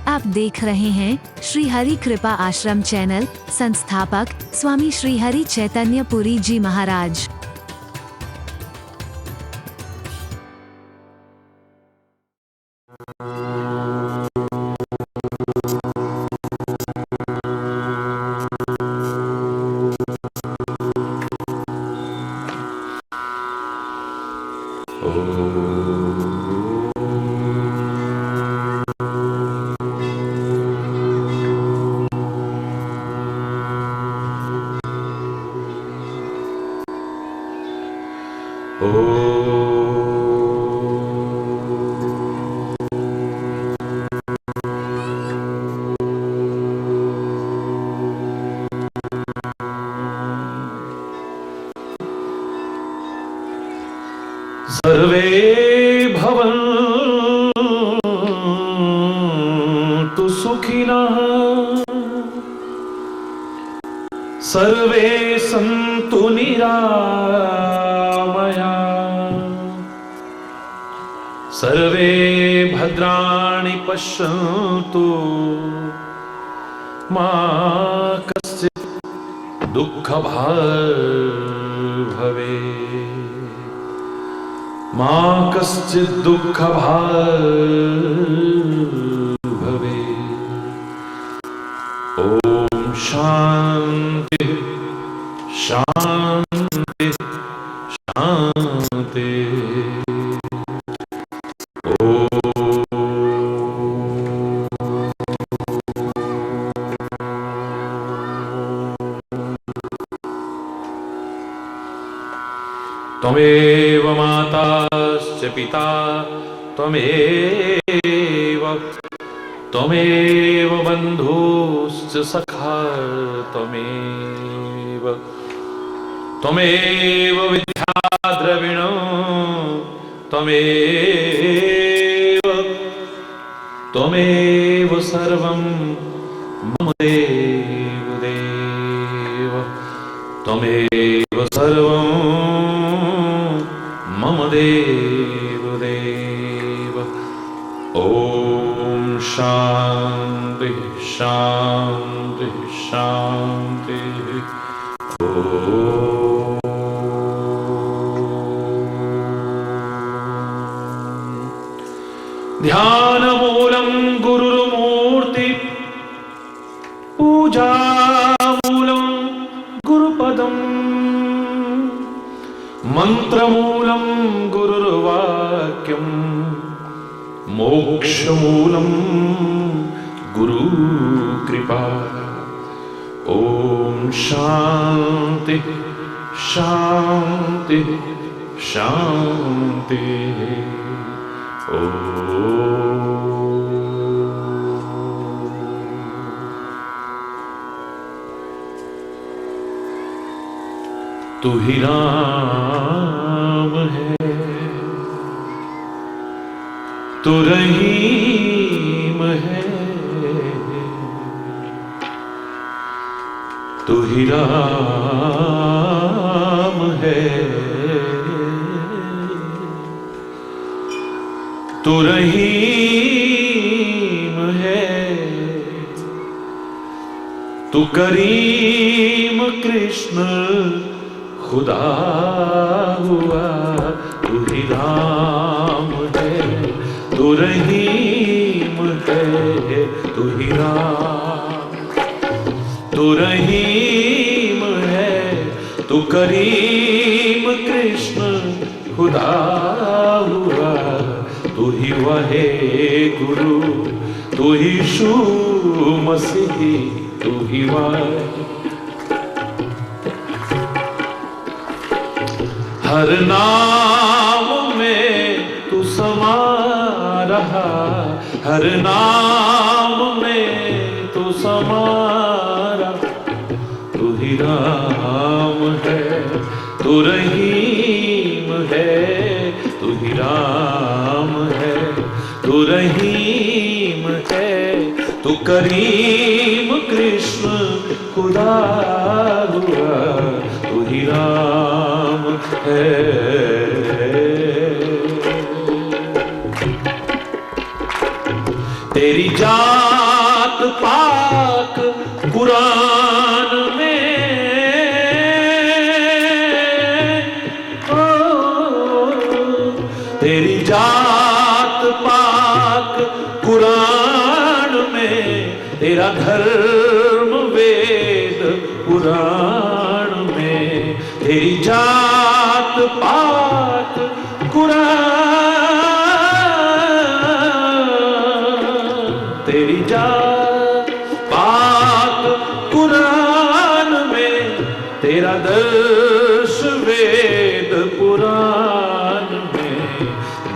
आप देख रहे हैं श्री हरि कृपा आश्रम चैनल। संस्थापक स्वामी श्री हरि चैतन्य पुरी जी महाराज। सर्वे भवन्तु सुखिनः, सर्वे सन्तु निरामयाः, सर्वे भद्राणि पश्यन्तु मा कश्चित् दुःखभाग् भवेत्, मा कश्चित् दुःखभाग् भवेत्। ओम शांति शांति शांति। त्वमेव माताश्च पिता त्वमेव बन्धुश्च सखा त्वमेव विद्या द्रविणं त्वमेव सर्वं मम देव त्वमेव सर्वं मम देव। ओम शांति शांति शांति। ध्यानमूलं गुरुर्मूर्ति, पूजामूलं गुरुपदम्, मंत्रमूलं गुरुर्वाक्यम्, मोक्षमूलं गुरुकृपा। ओम शांति शांति शांति। तू ही राम है, तू रहीम है, तू ही राम है, तू रहीम है, तू करीम कृष्ण खुदा हुआ। तू ही राम है, तू रहीम है, तू ही राम, तू रहीम है, तू करीम कृष्ण खुदा हुआ। तू ही वहे गुरु, तू ही यीशु मसीह, तू ही वह। हर नाम में तू समा रहा, हर नाम में तू समा रहा। तू ही राम है, तू रहीम है, तू ही राम है, तू रहीम है, तू करीम कृष्ण खुदा हुआ। तू ही राम है। तेरी जान तेरा धर्म वेद पुराण में, तेरी जात पात कुरान, तेरी जात पात कुरान में, तेरा दर्श वेद पुराण में,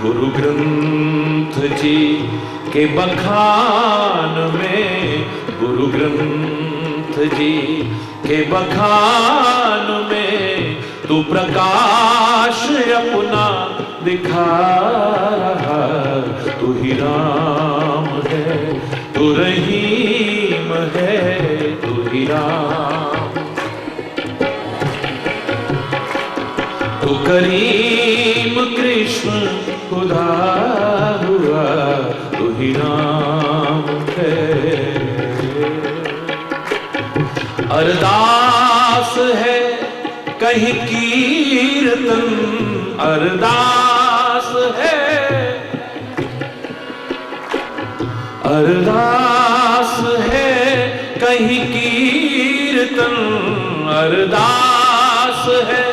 गुरु ग्रंथ जी के बखान में, गुरु ग्रंथ जी के बखान में, तू प्रकाश अपना दिखा रहा, तू ही राम है, तू रहीम है, तू ही राम, तू करीम कृष्ण खुदा हुआ, तू ही राम है। अरदास है कहीं कीर्तन, अरदास है, अरदास है कहीं कीर्तन, अरदास है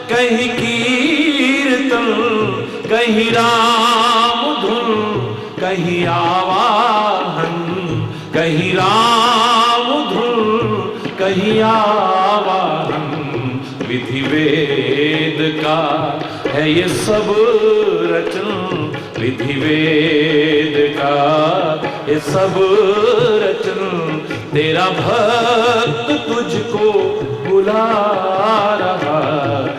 कहीं कीर्तन, कहीं राम धुन, कहीं आवाहन, कहीं राम धुन, कहीं आवाहन, विधि वेद का है ये सब रचन, विधि वेद का ये सब रचन, तेरा भक्त तुझको बुला रहा,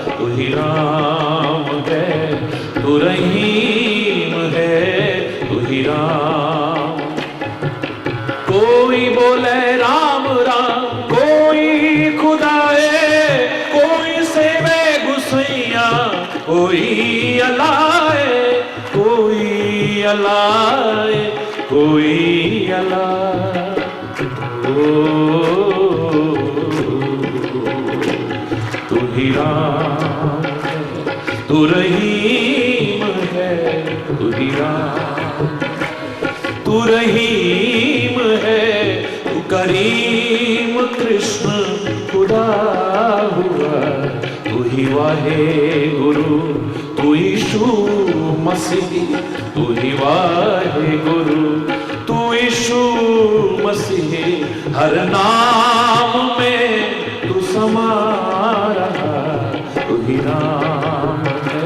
तू ही राम है, तू रहीम है, तू ही राम। कोई बोले राम राम, कोई खुदाए, कोई सेवे गुसैया, कोई अलाए, कोई अलाए, कोई अलाए, तू ही राम है, तू रहीम है, तू ही राम, तू रहीम है, तू करीम कृष्ण खुदा हुआ, तू ही वाहे गुरु, तू यीशु मसीह, तू ही वाहे गुरु, तू यीशु मसीह, हर नाम में तू समा रहा, तू ही राम है,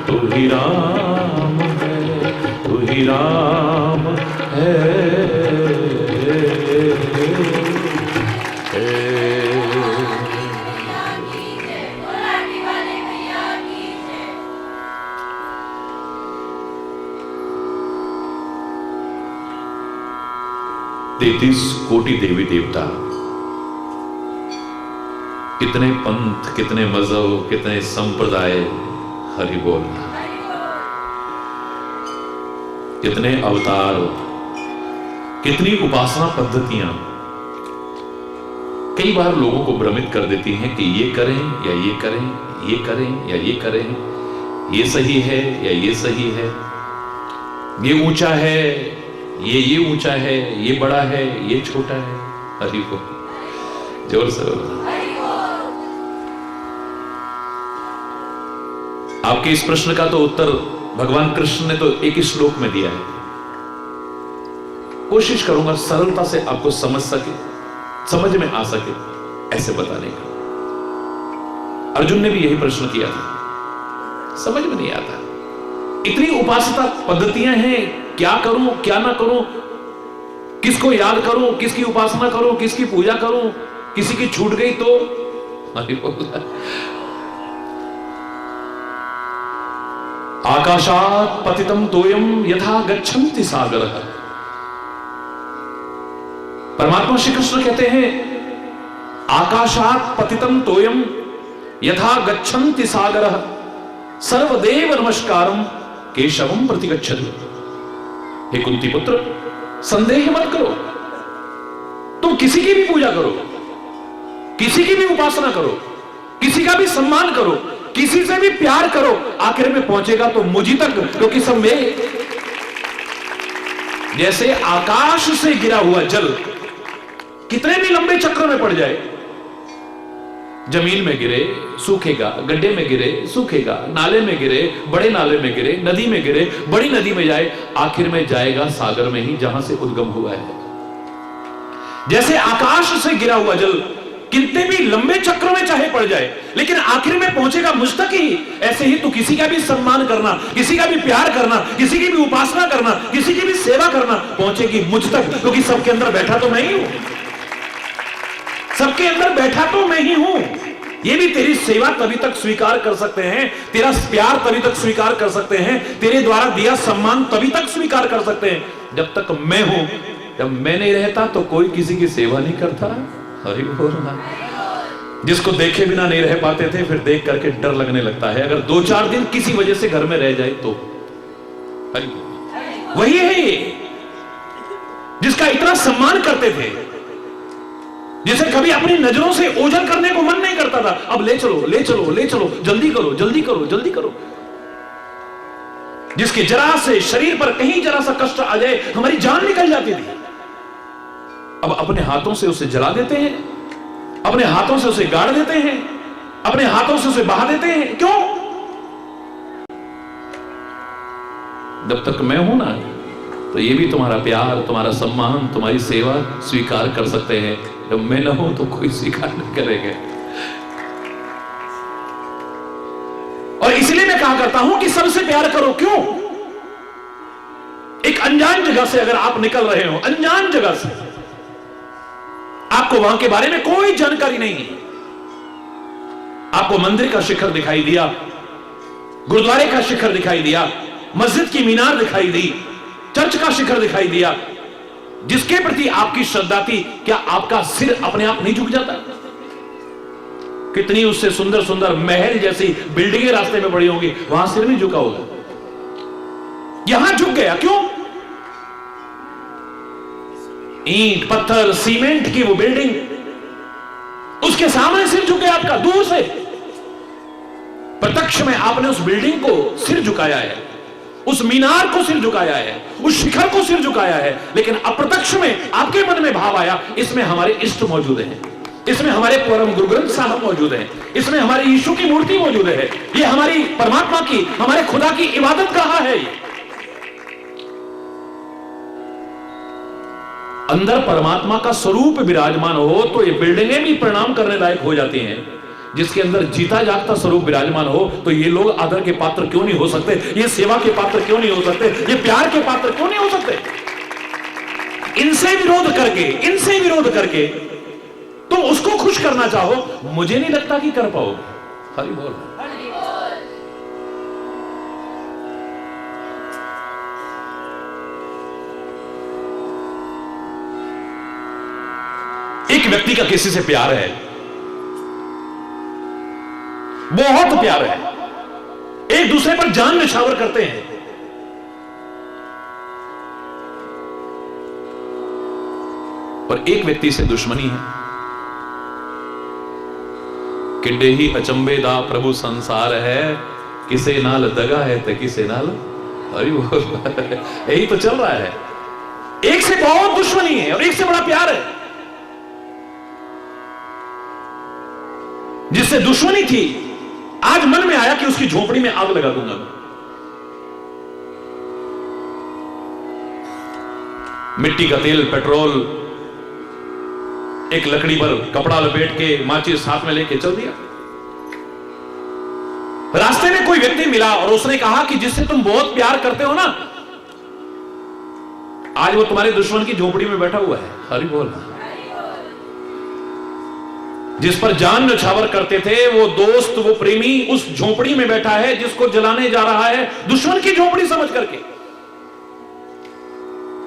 तू ही राम है, तू ही राम है। तेतीस कोटि देवी देवता, कितने पंथ, कितने मजहब, कितने संप्रदाय, हरि बोल, कितने अवतार, कितनी उपासना पद्धतियां कई बार लोगों को भ्रमित कर देती हैं कि ये करें या ये करें, ये करें या ये करें, ये सही है या ये सही है, ये ऊंचा है, ये ऊंचा है, ये बड़ा है, ये छोटा है। हरि बोल, जोर से बोलो। आपके इस प्रश्न का तो उत्तर भगवान कृष्ण ने तो एक ही श्लोक में दिया है। कोशिश करूंगा सरलता से आपको समझ में आ सके ऐसे बताने का। अर्जुन ने भी यही प्रश्न किया था, समझ में नहीं आता, इतनी उपासना पद्धतियां हैं, क्या करूं क्या ना करूं, किसको याद करूं, किसकी उपासना करूं, किसकी पूजा करूं, किसी की छूट गई तो आकाशात् पतितम तोयम यथा गच्छन्ति सागरः। परमात्मा श्री कृष्ण कहते हैं आकाशात् पतितम तोयम यथा गच्छन्ति सागरः सर्वदेव नमस्कारम केशवम प्रतिगच्छति। हे कुंती पुत्र, संदेह मत करो, तुम किसी की भी पूजा करो, किसी की भी उपासना करो, किसी का भी सम्मान करो, किसी से भी प्यार करो, आखिर में पहुंचेगा तो मुझी तक, क्योंकि सब में जैसे आकाश से गिरा हुआ जल कितने भी लंबे चक्र में पड़ जाए, जमीन में गिरे सूखेगा, गड्ढे में गिरे सूखेगा, नाले में गिरे, बड़े नाले में गिरे, नदी में गिरे, बड़ी नदी में जाए, आखिर में जाएगा सागर में ही, जहां से उद्गम हुआ है। जैसे आकाश से गिरा हुआ जल कितने भी लंबे चक्र में चाहे पड़ जाए, लेकिन आखिर में पहुंचेगा मुझ तक ही। ऐसे ही तू किसी का भी सम्मान करना, किसी का भी प्यार करना, किसी की भी उपासना करना, किसी की भी सेवा करना, पहुंचेगी मुझ तक, क्योंकि सबके अंदर बैठा तो मैं ही हूं। सबके अंदर बैठा तो मैं ही हूं। ये भी तेरी सेवा तभी तक स्वीकार कर सकते हैं, तेरा प्यार तभी तक स्वीकार कर सकते हैं, तेरे द्वारा दिया सम्मान तभी तक स्वीकार कर सकते हैं, जब तक मैं हूं। जब मैं नहीं रहता तो कोई किसी की सेवा नहीं करता। हरि बोल। जिसको देखे बिना नहीं रह पाते थे, फिर देख करके डर लगने लगता है, अगर 2-4 दिन किसी वजह से घर में रह जाए तो। हरि बोल। वही है ये, जिसका इतना सम्मान करते थे, जिसे कभी अपनी नजरों से ओझल करने को मन नहीं करता था, अब ले चलो ले चलो ले चलो, जल्दी करो जल्दी करो जल्दी करो। जिसके जरा से शरीर पर कहीं जरा सा कष्ट आ जाए, हमारी जान निकल जाती थी, अब अपने हाथों से उसे जला देते हैं, अपने हाथों से उसे गाड़ देते हैं, अपने हाथों से उसे बहा देते हैं। क्यों? जब तक मैं हूं ना, तो ये भी तुम्हारा प्यार, तुम्हारा सम्मान, तुम्हारी सेवा स्वीकार कर सकते हैं। जब मैं न हूं तो कोई स्वीकार नहीं करेगा। और इसलिए मैं कहा करता हूं कि सबसे प्यार करो। क्यों? एक अनजान जगह से अगर आप निकल रहे हो, अनजान जगह से, आपको वहां के बारे में कोई जानकारी नहीं है, आपको मंदिर का शिखर दिखाई दिया, गुरुद्वारे का शिखर दिखाई दिया, मस्जिद की मीनार दिखाई दी, चर्च का शिखर दिखाई दिया, जिसके प्रति आपकी श्रद्धा थी, क्या आपका सिर अपने आप नहीं झुक जाता? कितनी उससे सुंदर सुंदर महल जैसी बिल्डिंगें रास्ते में पड़ी होंगी, वहां सिर नहीं झुका होगा, यहां झुक गया। क्यों? ईंट पत्थर सीमेंट की वो बिल्डिंग, उसके सामने सिर झुक गया आपका। दूर से प्रत्यक्ष में आपने उस बिल्डिंग को सिर झुकाया है, उस मीनार को सिर झुकाया है, उस शिखर को सिर झुकाया है, लेकिन अप्रत्यक्ष में आपके मन में भाव आया, इसमें हमारे इष्ट मौजूद हैं, इसमें हमारे परम गुरु ग्रंथ साहब मौजूद हैं, इसमें हमारे यीशु की मूर्ति मौजूद है, ये हमारी परमात्मा की, हमारे खुदा की इबादत कहां है? अंदर परमात्मा का स्वरूप विराजमान हो तो ये बिल्डिंगें भी प्रणाम करने लायक हो जाती हैं। जिसके अंदर जीता जागता स्वरूप विराजमान हो तो ये लोग आदर के पात्र क्यों नहीं हो सकते? ये सेवा के पात्र क्यों नहीं हो सकते? ये प्यार के पात्र क्यों नहीं हो सकते? इनसे विरोध करके तुम उसको खुश करना चाहो, मुझे नहीं लगता कि कर पाओगे। हरि बोल। एक व्यक्ति का किसी से प्यार है, बहुत प्यार है, एक दूसरे पर जान निछावर करते हैं, पर एक व्यक्ति से दुश्मनी है। किड्डे ही अचंबे दा प्रभु संसार है, किसे नाल दगा है तो किसे नाल। अरे यही तो चल रहा है, एक से बहुत दुश्मनी है और एक से बड़ा प्यार है। जिससे दुश्मनी थी, आज मन में आया कि उसकी झोपड़ी में आग लगा दूंगा। मिट्टी का तेल, पेट्रोल, एक लकड़ी पर कपड़ा लपेट के माचिस हाथ में लेके चल दिया। रास्ते में कोई व्यक्ति मिला और उसने कहा कि जिससे तुम बहुत प्यार करते हो ना, आज वो तुम्हारे दुश्मन की झोपड़ी में बैठा हुआ है। हरि बोल। जिस पर जान न्यौछावर करते थे, वो दोस्त, वो प्रेमी उस झोपड़ी में बैठा है जिसको जलाने जा रहा है, दुश्मन की झोपड़ी समझ करके।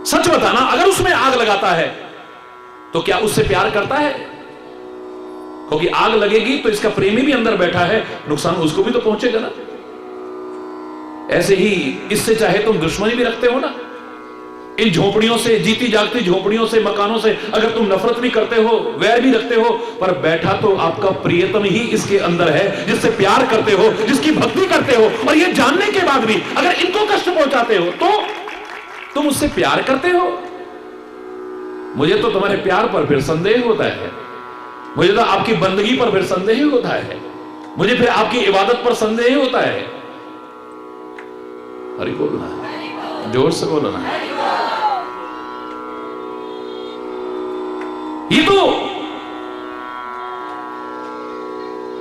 सच बताना, अगर उसमें आग लगाता है तो क्या उससे प्यार करता है? क्योंकि आग लगेगी तो इसका प्रेमी भी अंदर बैठा है, नुकसान उसको भी तो पहुंचेगा ना। ऐसे ही इससे चाहे तुम दुश्मनी भी रखते हो ना, इन झोपड़ियों से, जीती जागती झोपड़ियों से, मकानों से अगर तुम नफरत भी करते हो, वैर भी रखते हो, पर बैठा तो आपका प्रियतम ही इसके अंदर है, जिससे प्यार करते हो, जिसकी भक्ति करते हो, और ये जानने के बाद भी अगर इनको कष्ट पहुंचाते हो तो तुम उससे प्यार करते हो। मुझे तो तुम्हारे प्यार पर फिर संदेह होता है, मुझे तो आपकी बंदगी पर फिर संदेह होता है, मुझे फिर आपकी इबादत पर संदेह होता है। हरि बोलना, जोर से बोलना। ये तो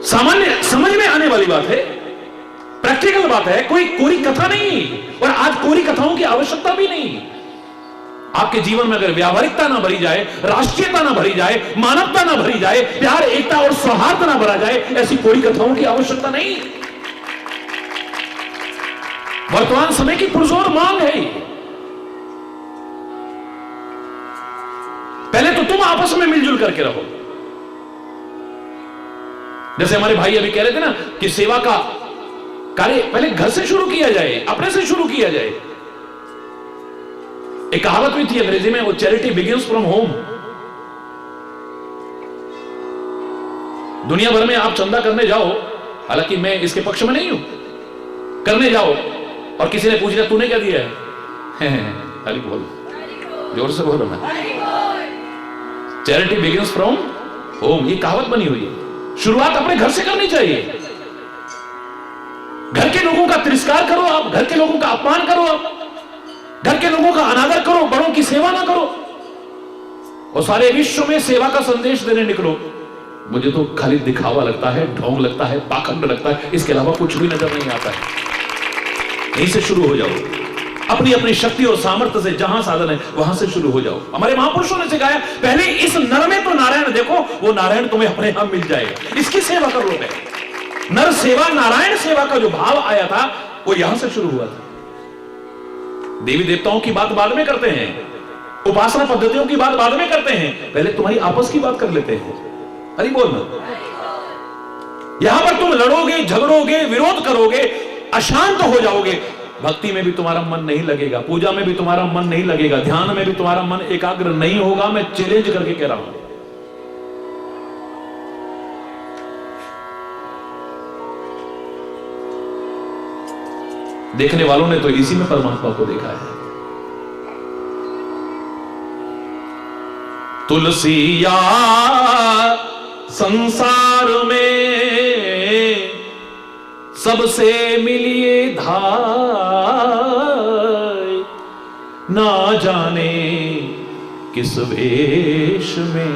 सामान्य समझ में आने वाली बात है, प्रैक्टिकल बात है, कोई कोरी कथा नहीं। और आज कोरी कथाओं की आवश्यकता भी नहीं। आपके जीवन में अगर व्यावहारिकता ना भरी जाए, राष्ट्रीयता ना भरी जाए, मानवता ना भरी जाए, प्यार, एकता और सौहार्द ना भरा जाए, ऐसी कोरी कथाओं की आवश्यकता नहीं। वर्तमान समय की पुरजोर मांग है। पहले तो तुम आपस में मिलजुल करके रहो। जैसे हमारे भाई अभी कह रहे थे ना कि सेवा का कार्य पहले घर से शुरू किया जाए, अपने से शुरू किया जाए। एक कहावत भी थी अंग्रेजी में, वो चैरिटी बिगिंस फ्रॉम होम। दुनिया भर में आप चंदा करने जाओ, हालांकि मैं इसके पक्ष में नहीं हूं, करने जाओ और किसी ने पूछ लिया तूने क्या दिया है, अरे बोल, जोर से बोलो ना। चैरिटी बिगिंस फ्रॉम होम, ये कहावत बनी हुई है। शुरुआत अपने घर से करनी चाहिए। घर के लोगों का तिरस्कार करो आप, घर के लोगों का अपमान करो आप, घर के लोगों का अनादर करो, बड़ों की सेवा ना करो और सारे विश्व में सेवा का संदेश देने निकलो। मुझे तो खाली दिखावा लगता है, ढोंग लगता है, पाखंड लगता है, इसके अलावा कुछ भी नजर नहीं आता है। यहीं से शुरू हो जाओ, अपनी अपनी शक्ति और सामर्थ्य से जहां साधन है वहां से शुरू हो जाओ। हमारे महापुरुषों ने सिखाया, पहले इस नर में तो नारायण देखो, वो नारायण तुम्हें अपने यहां मिल जाएगा। इसकी सेवा कर लो। नर सेवा, नारायण सेवा का जो भाव आया था वो यहां से शुरू हुआ था। देवी देवताओं की बात बाद में करते हैं, उपासना पद्धतियों की बात बाद में करते हैं, पहले तुम्हारी आपस की बात कर लेते हैं। हरि बोल। यहां पर तुम लड़ोगे, झगड़ोगे, विरोध करोगे, अशांत हो जाओगे, भक्ति में भी तुम्हारा मन नहीं लगेगा, पूजा में भी तुम्हारा मन नहीं लगेगा, ध्यान में भी तुम्हारा मन एकाग्र नहीं होगा। मैं चैलेंज करके कह रहा हूं। देखने वालों ने तो इसी में परमात्मा को देखा है। तुलसिया संसार में सबसे मिलिए धाय, ना जाने किस वेश में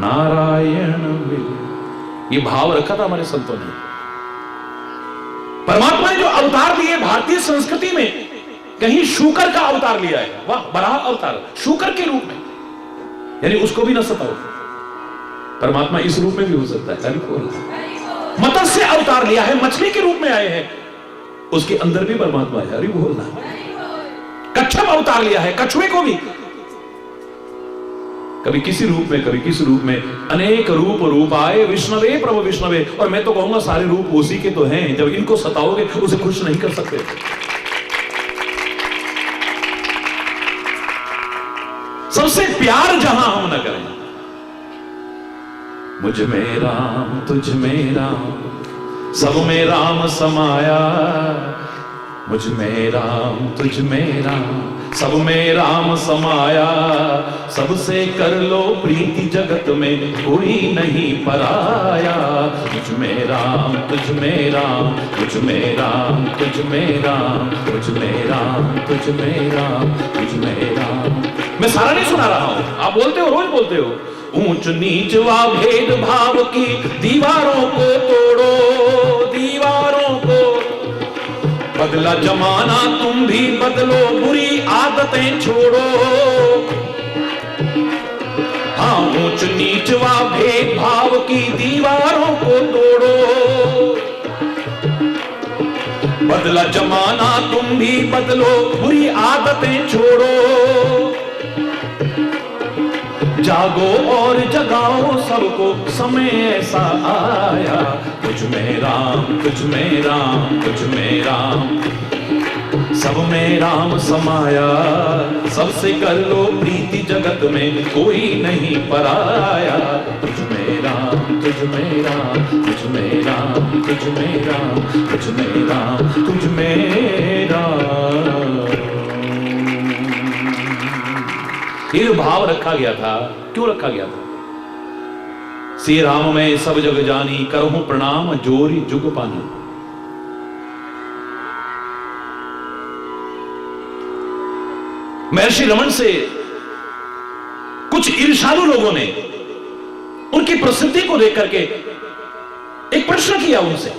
नारायण मिले। ये भाव रखा था हमारे संतों ने। परमात्मा ने जो अवतार लिए भारतीय संस्कृति में, कहीं शूकर का अवतार लिया है, वाह, बड़ा अवतार शूकर के रूप में, यानी उसको भी न सताओ। परमात्मा इस रूप में भी हो सकता है। मत्स्य अवतार लिया है, मछली के रूप में आए हैं, उसके अंदर भी परमात्मा है। हरि बोलना। कच्छप अवतार लिया है, कछुए को भी कभी किसी रूप में, कभी किस रूप में, अनेक रूप रूप आए विष्णवे प्रभु विष्णवे। और मैं तो कहूंगा सारे रूप उसी के तो हैं, जब इनको सताओगे उसे खुश नहीं कर सकते। सबसे प्यार जहां हम न करें, मुझ में राम तुझ में राम, सब में राम समाया, मुझ में राम तुझ में राम, सब में राम समाया। सबसे कर लो प्रीति जगत में, कोई नहीं पराया। मुझ में राम तुझ में राम, मुझ में राम तुझ में राम, मुझ में राम तुझ में राम, मुझ में राम। मैं सारा नहीं सुना रहा हूं, आप बोलते हो, रोज बोलते हो। ऊंच नीच व भेद भाव की दीवारों को तोड़ो, दीवारों को। बदला जमाना तुम भी बदलो, बुरी आदतें छोड़ो। हाँ, ऊंच नीच व भेद भाव की दीवारों को तोड़ो। बदला जमाना तुम भी बदलो, बुरी आदतें छोड़ो। जागो और जगाओ सबको, समय ऐसा आया। तुझ में राम तुझ में राम, तुझ में राम, सब में राम समाया। सबसे कर लो प्रीति जगत में, कोई नहीं पराया। तुझ में राम तुझ में राम, तुझ में राम तुझ में राम, तुझ में राम तुझ में राम। ये भाव रखा गया था, क्यों रखा गया था? श्री राम में सब जग जानी, करहूं प्रणाम जोरी जुग पानी। महर्षि रमन से कुछ ईर्ष्यालु लोगों ने उनकी प्रसिद्धि को देख करके एक प्रश्न किया उनसे,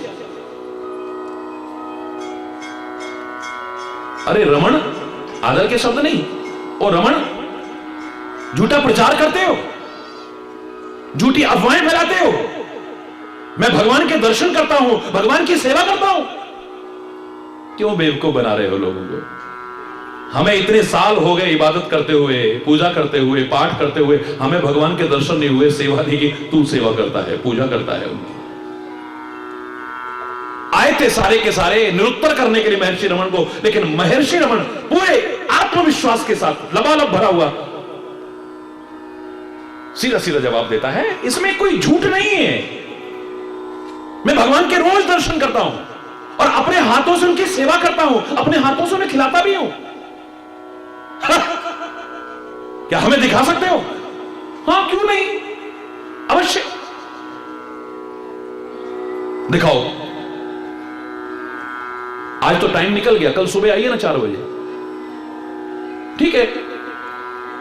अरे रमण, आदर के शब्द नहीं, ओ रमण, झूठा प्रचार करते हो, झूठी अफवाहें फैलाते हो। मैं भगवान के दर्शन करता हूं, भगवान की सेवा करता हूं, क्यों बेवकूफ बना रहे हो लोगों को? हमें इतने साल हो गए इबादत करते हुए, पूजा करते हुए, पाठ करते हुए, हमें भगवान के दर्शन नहीं हुए, सेवा नहीं की। तू सेवा करता है, पूजा करता है उनकी। आए थे सारे के सारे निरुत्तर करने के लिए महर्षि रमन को, लेकिन महर्षि रमन पूरे आत्मविश्वास के साथ लबालब भरा हुआ सीधा सीधा जवाब देता है, इसमें कोई झूठ नहीं है। मैं भगवान के रोज दर्शन करता हूं और अपने हाथों से उनकी सेवा करता हूं, अपने हाथों से उन्हें खिलाता भी हूं। क्या हमें दिखा सकते हो? हां, क्यों नहीं, अवश्य दिखाओ। आज तो टाइम निकल गया, कल सुबह आइए ना 4 बजे, ठीक है?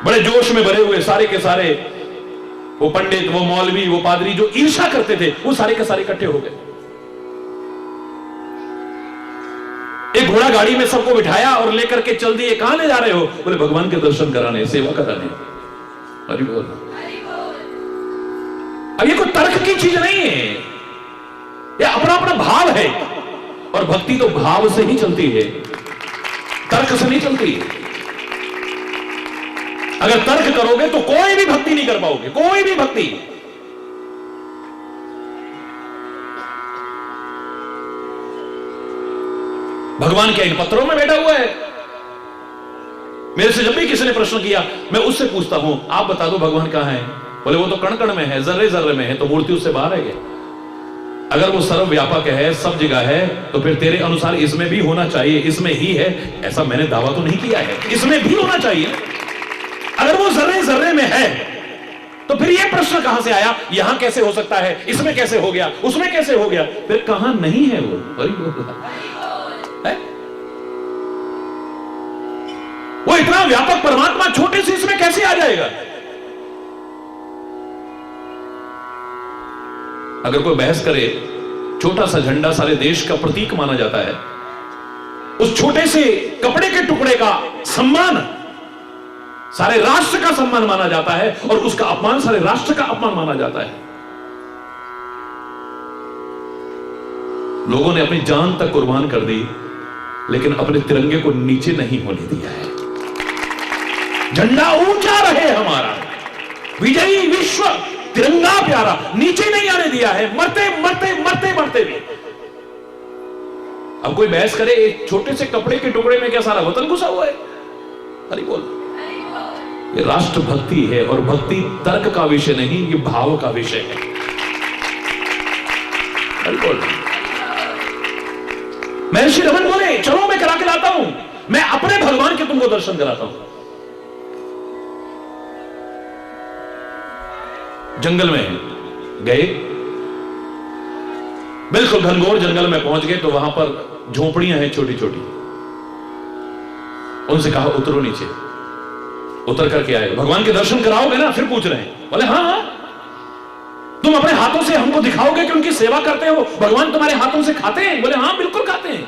बड़े जोश में भरे हुए सारे के सारे वो पंडित, वो मौलवी, वो पादरी जो ईर्ष्या करते थे, वो सारे के सारे इकट्ठे हो गए। एक घोड़ा गाड़ी में सबको बिठाया और लेकर के चल दिए। कहां ले जा रहे हो? बोले भगवान के दर्शन कराने, सेवा कराने। हरि बोल। अब ये कोई तर्क की चीज नहीं है, ये अपना अपना भाव है, और भक्ति तो भाव से ही चलती है, तर्क से नहीं चलती। अगर तर्क करोगे तो कोई भी भक्ति नहीं कर पाओगे, कोई भी भक्ति। भगवान क्या इन पत्थरों में बैठा हुआ है? मेरे से जब भी किसी ने प्रश्न किया, मैं उससे पूछता हूं, आप बता दो भगवान कहां है? बोले वो तो कण कण में है, जर्रे जर्रे में है, तो मूर्ति उससे बाहर है क्या? अगर वो सर्वव्यापक है, सब जगह है, तो फिर तेरे अनुसार इसमें भी होना चाहिए, इसमें ही है, ऐसा मैंने दावा तो नहीं किया है, इसमें भी होना चाहिए। अगर वो जर्रे जर्रे में है, तो फिर ये प्रश्न कहां से आया? यहां कैसे हो सकता है, इसमें कैसे हो गया, उसमें कैसे हो गया? फिर कहां नहीं है वो? वो इतना व्यापक परमात्मा छोटे से इसमें कैसे आ जाएगा? अगर कोई बहस करे, छोटा सा झंडा सारे देश का प्रतीक माना जाता है, उस छोटे से कपड़े के टुकड़े का सम्मान सारे राष्ट्र का सम्मान माना जाता है, और उसका अपमान सारे राष्ट्र का अपमान माना जाता है। लोगों ने अपनी जान तक कुर्बान कर दी, लेकिन अपने तिरंगे को नीचे नहीं होने दिया है। झंडा ऊंचा रहे हमारा, विजयी विश्व तिरंगा प्यारा, नीचे नहीं आने दिया है, मरते मरते मरते मरते भी। अब कोई बहस करे, एक छोटे से कपड़े के टुकड़े में क्या सारा वतन घुसा हुआ है? हरि बोल। ये राष्ट्र भक्ति है, और भक्ति तर्क का विषय नहीं, ये भाव का विषय है। हरि बोल। महर्षि रमन बोले, चलो मैं करा के लाता हूं, मैं अपने भगवान के तुमको दर्शन कराता हूं। जंगल में गए, बिल्कुल घनघोर जंगल में पहुंच गए, तो वहां पर झोपड़ियां हैं छोटी छोटी। उनसे कहा उतरो नीचे, उतर करके आए। भगवान के दर्शन कराओगे ना? फिर पूछ रहे हैं। बोले हाँ हाँ, तुम अपने हाथों से हमको दिखाओगे कि उनकी सेवा करते हो, भगवान तुम्हारे हाथों से खाते हैं? बोले हाँ बिल्कुल खाते हैं।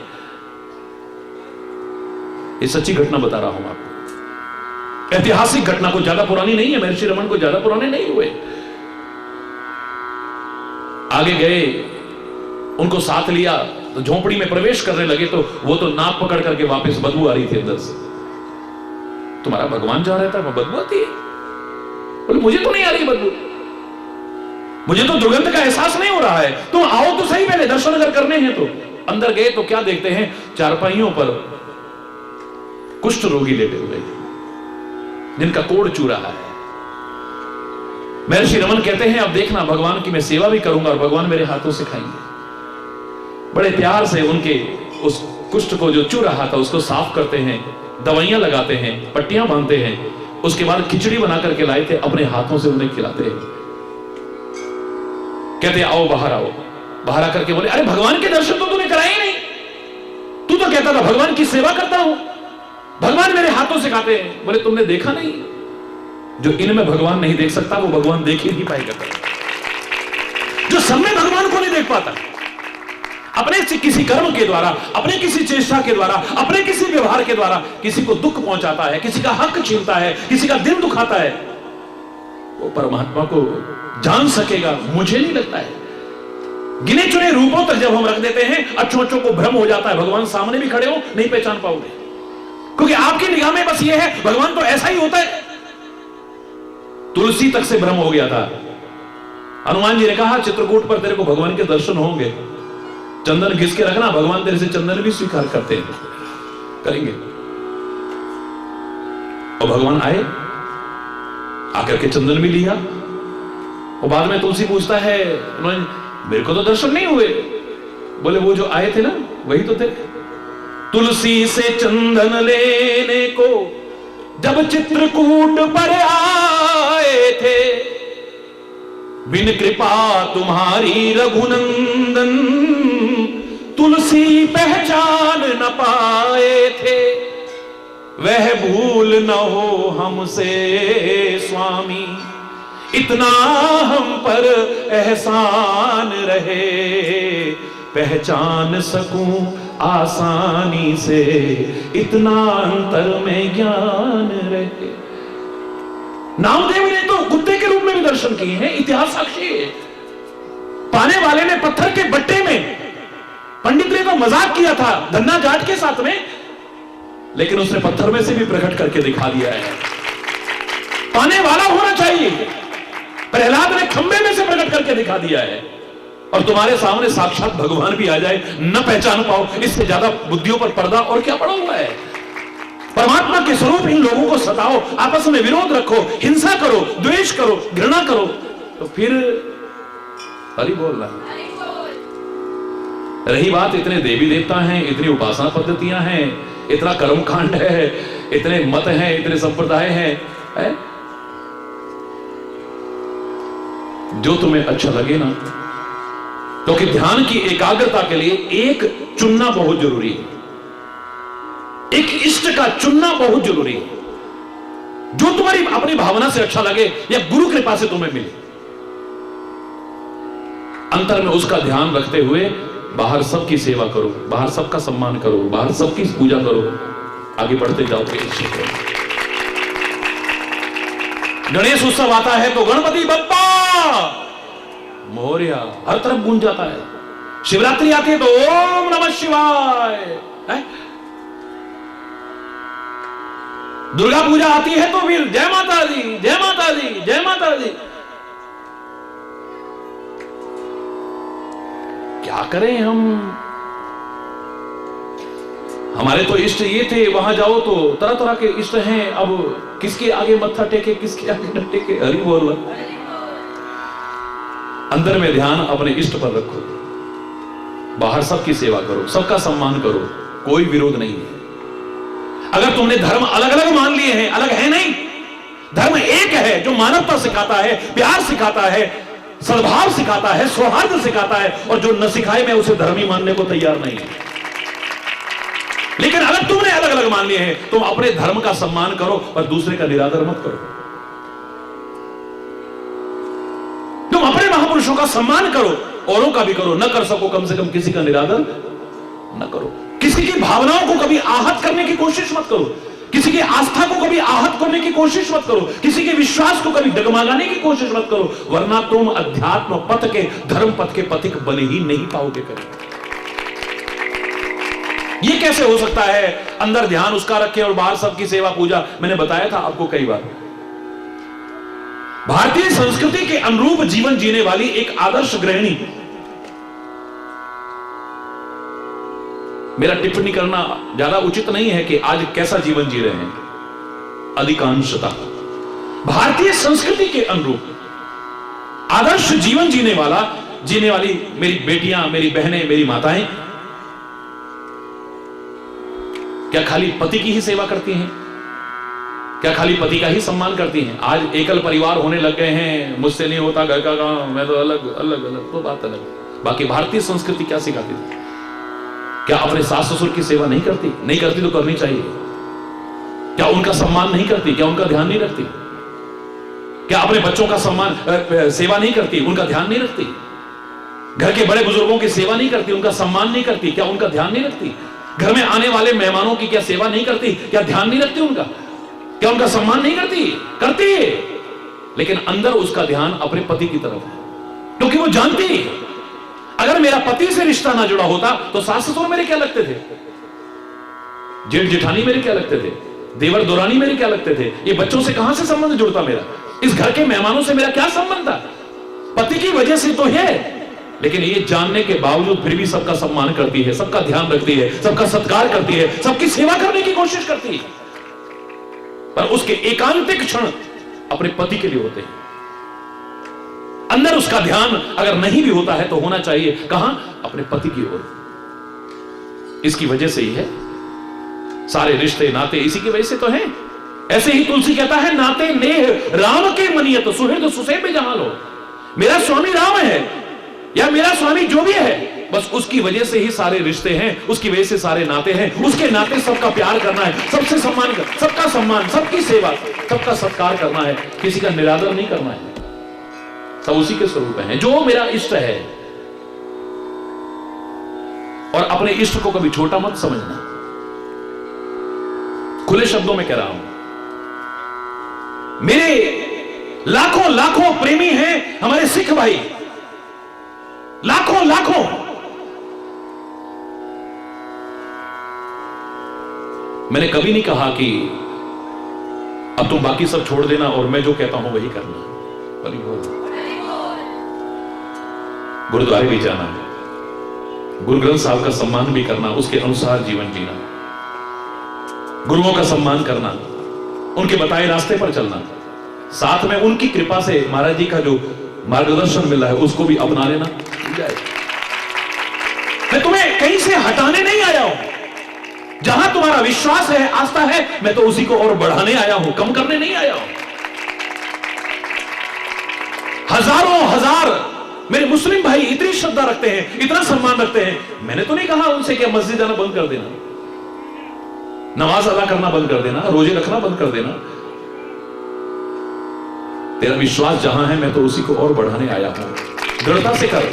ये सच्ची घटना बता रहा हूं आपको, ऐतिहासिक घटना, को ज्यादा पुरानी नहीं है, महर्षि रमन को ज्यादा पुराने नहीं हुए। आगे गए, उनको साथ लिया, तो झोंपड़ी में प्रवेश करने लगे, तो वो तो नाक पकड़ करके वापस बदबू आ रही थी अंदर से। तुम्हारा भगवान जहां रहता है बदबू आती है? बोले मुझे तो नहीं आ रही बदबू, मुझे तो दुर्गंध का एहसास नहीं हो रहा है। तुम आओ तो सही, पहले दर्शन अगर करने हैं तो। अंदर गए तो क्या देखते हैं? चारपाइयों पर कुष्ठ रोगी लेटे हुए, जिनका कोढ़ चू रहा है। महर्षि रमन कहते हैं, अब देखना भगवान की मैं सेवा भी करूंगा और भगवान मेरे हाथों से खाएंगे। बड़े प्यार से उनके उस कुष्ठ को जो चू रहा था उसको साफ करते हैं, दवाइयां लगाते हैं, पट्टियां बांधते हैं, उसके बाद खिचड़ी बना करके लाए थे, अपने हाथों से उन्हें खिलाते हैं। कहते आओ बाहर आओ। बाहर आकर के बोले अरे भगवान के दर्शन तो तूने कराए ही नहीं, तू तो कहता था भगवान की सेवा करता हूं, भगवान मेरे हाथों से खाते हैं। बोले तुमने देखा नहीं, जो इनमें भगवान नहीं देख सकता वो भगवान देख ही नहीं पाएगा। जो सब में भगवान को नहीं देख पाता, अपने किसी कर्म के द्वारा, अपने किसी चेष्टा के द्वारा, अपने किसी व्यवहार के द्वारा किसी को दुख पहुंचाता है, किसी का हक छीनता है, किसी का दिल दुखाता है, वो परमात्मा को जान सकेगा मुझे नहीं लगता है। गिने चुने रूपों तक जब हम रख देते हैं, अच्छों को भ्रम हो जाता है, भगवान सामने भी खड़े हो नहीं पहचान पाओगे, क्योंकि आपकी निगाह में बस ये है भगवान तो ऐसा ही होता है। तुलसी तक से भ्रम हो गया था। हनुमान जी ने कहा चित्रकूट पर तेरे को भगवान के दर्शन होंगे, चंदन घिस के रखना, भगवान तेरे से चंदन भी स्वीकार करते हैं, करेंगे। और भगवान आए, आकर के चंदन भी लिया। और बाद में तुलसी पूछता है मेरे को तो दर्शन नहीं हुए। बोले वो जो आए थे ना वही तो थे। तुलसी से चंदन लेने को जब चित्रकूट पर आए थे, बिन कृपा तुम्हारी रघुनंदन तुलसी पहचान न पाए थे। वह भूल न हो हमसे स्वामी, इतना हम पर एहसान रहे, पहचान सकूं आसानी से, इतना अंतर में ज्ञान रहे। नामदेव ने तो कुत्ते के रूप में भी दर्शन किए हैं, इतिहास साक्षी है। पाने वाले ने पत्थर के बट्टे में, पंडित ने तो मजाक किया था धन्ना जाट के साथ में, लेकिन उसने पत्थर में से भी प्रकट करके दिखा दिया है। पाने वाला होना चाहिए। प्रहलाद ने खंबे में से प्रकट करके दिखा दिया है, और तुम्हारे सामने साक्षात भगवान भी आ जाए न पहचान पाओ, इससे ज्यादा बुद्धियों पर पर्दा और क्या पड़ा हुआ है। परमात्मा के स्वरूप इन लोगों को सताओ, आपस में विरोध रखो, हिंसा करो, द्वेष करो, घृणा करो, तो फिर हरि बोल रहा है। रही बात इतने देवी देवता हैं, इतनी उपासना पद्धतियां हैं, इतना कर्मकांड है, इतने मत हैं, इतने संप्रदाय हैं, है? जो तुम्हें अच्छा लगे ना, क्योंकि ध्यान की एकाग्रता के लिए एक चुनना बहुत जरूरी है, एक इष्ट का चुनना बहुत जरूरी है, जो तुम्हारी अपनी भावना से अच्छा लगे या गुरु कृपा से तुम्हें मिले। अंतर में उसका ध्यान रखते हुए बाहर सबकी सेवा करो, बाहर सबका सम्मान करो, बाहर सबकी पूजा करो, आगे बढ़ते जाओगे। गणेश उत्सव आता है तो गणपति बप्पा मोरया हर तरफ गूंज जाता है। शिवरात्रि आती है तो ओम नमः शिवाय है? दुर्गा पूजा आती है तो फिर जय माता दी, जय माता दी, जय माता दी। क्या करें हम? हमारे तो इष्ट ये थे, वहां जाओ तो तरह तरह के इष्ट हैं। अब किसके आगे मत्था टेके, किसके आगे न टेके। हरि बोल। अंदर में ध्यान अपने इष्ट पर रखो, बाहर सबकी सेवा करो, सबका सम्मान करो, कोई विरोध नहीं है। अगर तुमने धर्म अलग अलग मान लिए हैं, अलग है नहीं, धर्म एक है जो मानवता सिखाता है, प्यार सिखाता है, सद्भाव सिखाता है, सौहार्द सिखाता है, और जो न सिखाए मैं उसे धर्मी मानने को तैयार नहीं है। लेकिन अगर तुमने अलग अलग मान लिए हैं, तुम अपने धर्म का सम्मान करो और दूसरे का निरादर मत करो। तुम अपने महापुरुषों का सम्मान करो, औरों का भी करो, न कर सको कम से कम किसी का निरादर न करो। किसी की भावनाओं को कभी आहत करने की कोशिश मत करो, किसी की आस्था को कभी आहत करने की कोशिश मत करो, किसी के विश्वास को कभी डगमगाने की कोशिश मत करो, वरना तुम अध्यात्म पथ के, धर्म पथ के पथिक बन ही नहीं पाओगे कभी। ये कैसे हो सकता है? अंदर ध्यान उसका रखे और बाहर सबकी सेवा पूजा। मैंने बताया था आपको कई बार, भारतीय संस्कृति के अनुरूप जीवन जीने वाली एक आदर्श गृहिणी। मेरा टिप्पणी करना ज्यादा उचित नहीं है कि आज कैसा जीवन जी रहे हैं। अधिकांशतः भारतीय संस्कृति के अनुरूप आदर्श जीवन जीने वाली मेरी बेटियां, मेरी बहनें, मेरी माताएं क्या खाली पति की ही सेवा करती हैं? क्या खाली पति का ही सम्मान करती हैं? आज एकल परिवार होने लग गए हैं, मुझसे नहीं होता घर का काम, मैं तो अलग अलग अलग, तो बात अलग। बाकी भारतीय संस्कृति क्या सिखाती थी? क्या अपने सास ससुर की सेवा नहीं करती? नहीं करती तो करनी चाहिए। क्या उनका सम्मान नहीं करती? क्या उनका ध्यान नहीं रखती? क्या अपने बच्चों का सम्मान सेवा नहीं करती? उनका ध्यान नहीं रखती? घर के बड़े बुजुर्गों की सेवा नहीं करती? उनका सम्मान नहीं करती? क्या उनका ध्यान नहीं रखती? घर में आने वाले मेहमानों की क्या सेवा नहीं करती? क्या ध्यान नहीं रखती उनका? क्या उनका सम्मान नहीं करती? करती है, लेकिन अंदर उसका ध्यान अपने पति की तरफ है, क्योंकि वो जानती है अगर मेरा पति से रिश्ता ना जुड़ा होता तो सास ससुर मेरे क्या लगते थे, जेठ जेठानी मेरे क्या लगते थे, देवर दोरानी मेरे क्या लगते थे, ये बच्चों से कहां से संबंध जुड़ता मेरा, इस घर के मेहमानों से मेरा क्या संबंध था? पति की वजह से तो है, लेकिन ये जानने के बावजूद फिर भी सबका सम्मान करती है, सबका ध्यान रखती है, सबका सत्कार करती है, सबकी सेवा करने की कोशिश करती है, पर उसके एकांतिक क्षण अपने पति के लिए होते हैं। अंदर उसका ध्यान अगर नहीं भी होता है तो होना चाहिए कहां? अपने पति की ओर। इसकी वजह से ही है सारे रिश्ते नाते, इसी की वजह से तो है। ऐसे ही तुलसी कहता है, नाते नेह राम के मनियत सुहृद सुसेब जहां लो। मेरा स्वामी राम है या मेरा स्वामी जो भी है, बस उसकी वजह से ही सारे रिश्ते हैं, उसकी वजह से सारे नाते हैं। उसके नाते सबका प्यार करना है, सबसे सम्मान कर, सबका सम्मान, सबकी सेवा, सबका सत्कार करना है, किसी का निरादर नहीं करना है। सब उसी के स्वरूप है। जो मेरा इष्ट है, और अपने इष्ट को कभी छोटा मत समझना। खुले शब्दों में कह रहा हूं, मेरे लाखों लाखों प्रेमी हैं हमारे सिख भाई, लाखों लाखों। मैंने कभी नहीं कहा कि अब तुम बाकी सब छोड़ देना और मैं जो कहता हूं वही करना। गुरुद्वारे भी जाना, गुरु ग्रंथ साहब का सम्मान भी करना, उसके अनुसार जीवन जीना, गुरुओं का सम्मान करना, उनके बताए रास्ते पर चलना, साथ में उनकी कृपा से महाराज जी का जो मार्गदर्शन मिला है उसको भी अपना लेना। मैं तुम्हें कहीं से हटाने नहीं आया हूं, जहां तुम्हारा विश्वास है, आस्था है, मैं तो उसी को और बढ़ाने आया हूं, कम करने नहीं आया हूं। हजारों हजार मेरे मुस्लिम भाई इतनी श्रद्धा रखते हैं, इतना सम्मान रखते हैं, मैंने तो नहीं कहा उनसे कि मस्जिद जाना बंद कर देना, नमाज अदा करना बंद कर देना, रोजे रखना बंद कर देना। तेरा विश्वास जहां है मैं तो उसी को और बढ़ाने आया हूं। दृढ़ता से कर,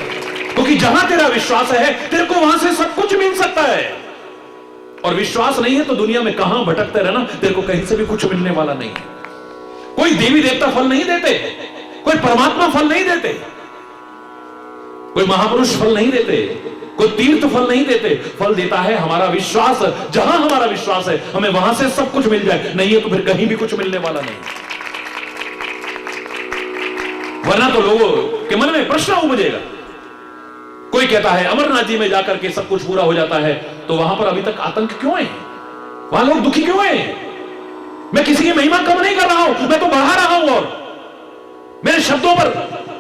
क्योंकि जहां तेरा विश्वास है तेरे को वहां से सब कुछ मिल सकता है, और विश्वास नहीं है तो दुनिया में कहां भटकते रहना, तेरे को कहीं से भी कुछ मिलने वाला नहीं है। कोई देवी देवता फल नहीं देते, कोई परमात्मा फल नहीं देते, कोई महापुरुष फल नहीं देते, कोई तीर्थ फल नहीं देते। फल देता है हमारा विश्वास। जहां हमारा विश्वास है हमें वहां से सब कुछ मिल जाए, नहीं है तो फिर कहीं भी कुछ मिलने वाला नहीं। वरना तो लोगों के मन में प्रश्न उपजेगा। कोई कहता है अमरनाथ जी में जाकर के सब कुछ पूरा हो जाता है, तो वहां पर अभी तक आतंक क्यों है? वहां लोग दुखी क्यों है? मैं किसी की महिमा कम नहीं कर रहा हूं, मैं तो बढ़ा रहा हूं। और मेरे शब्दों पर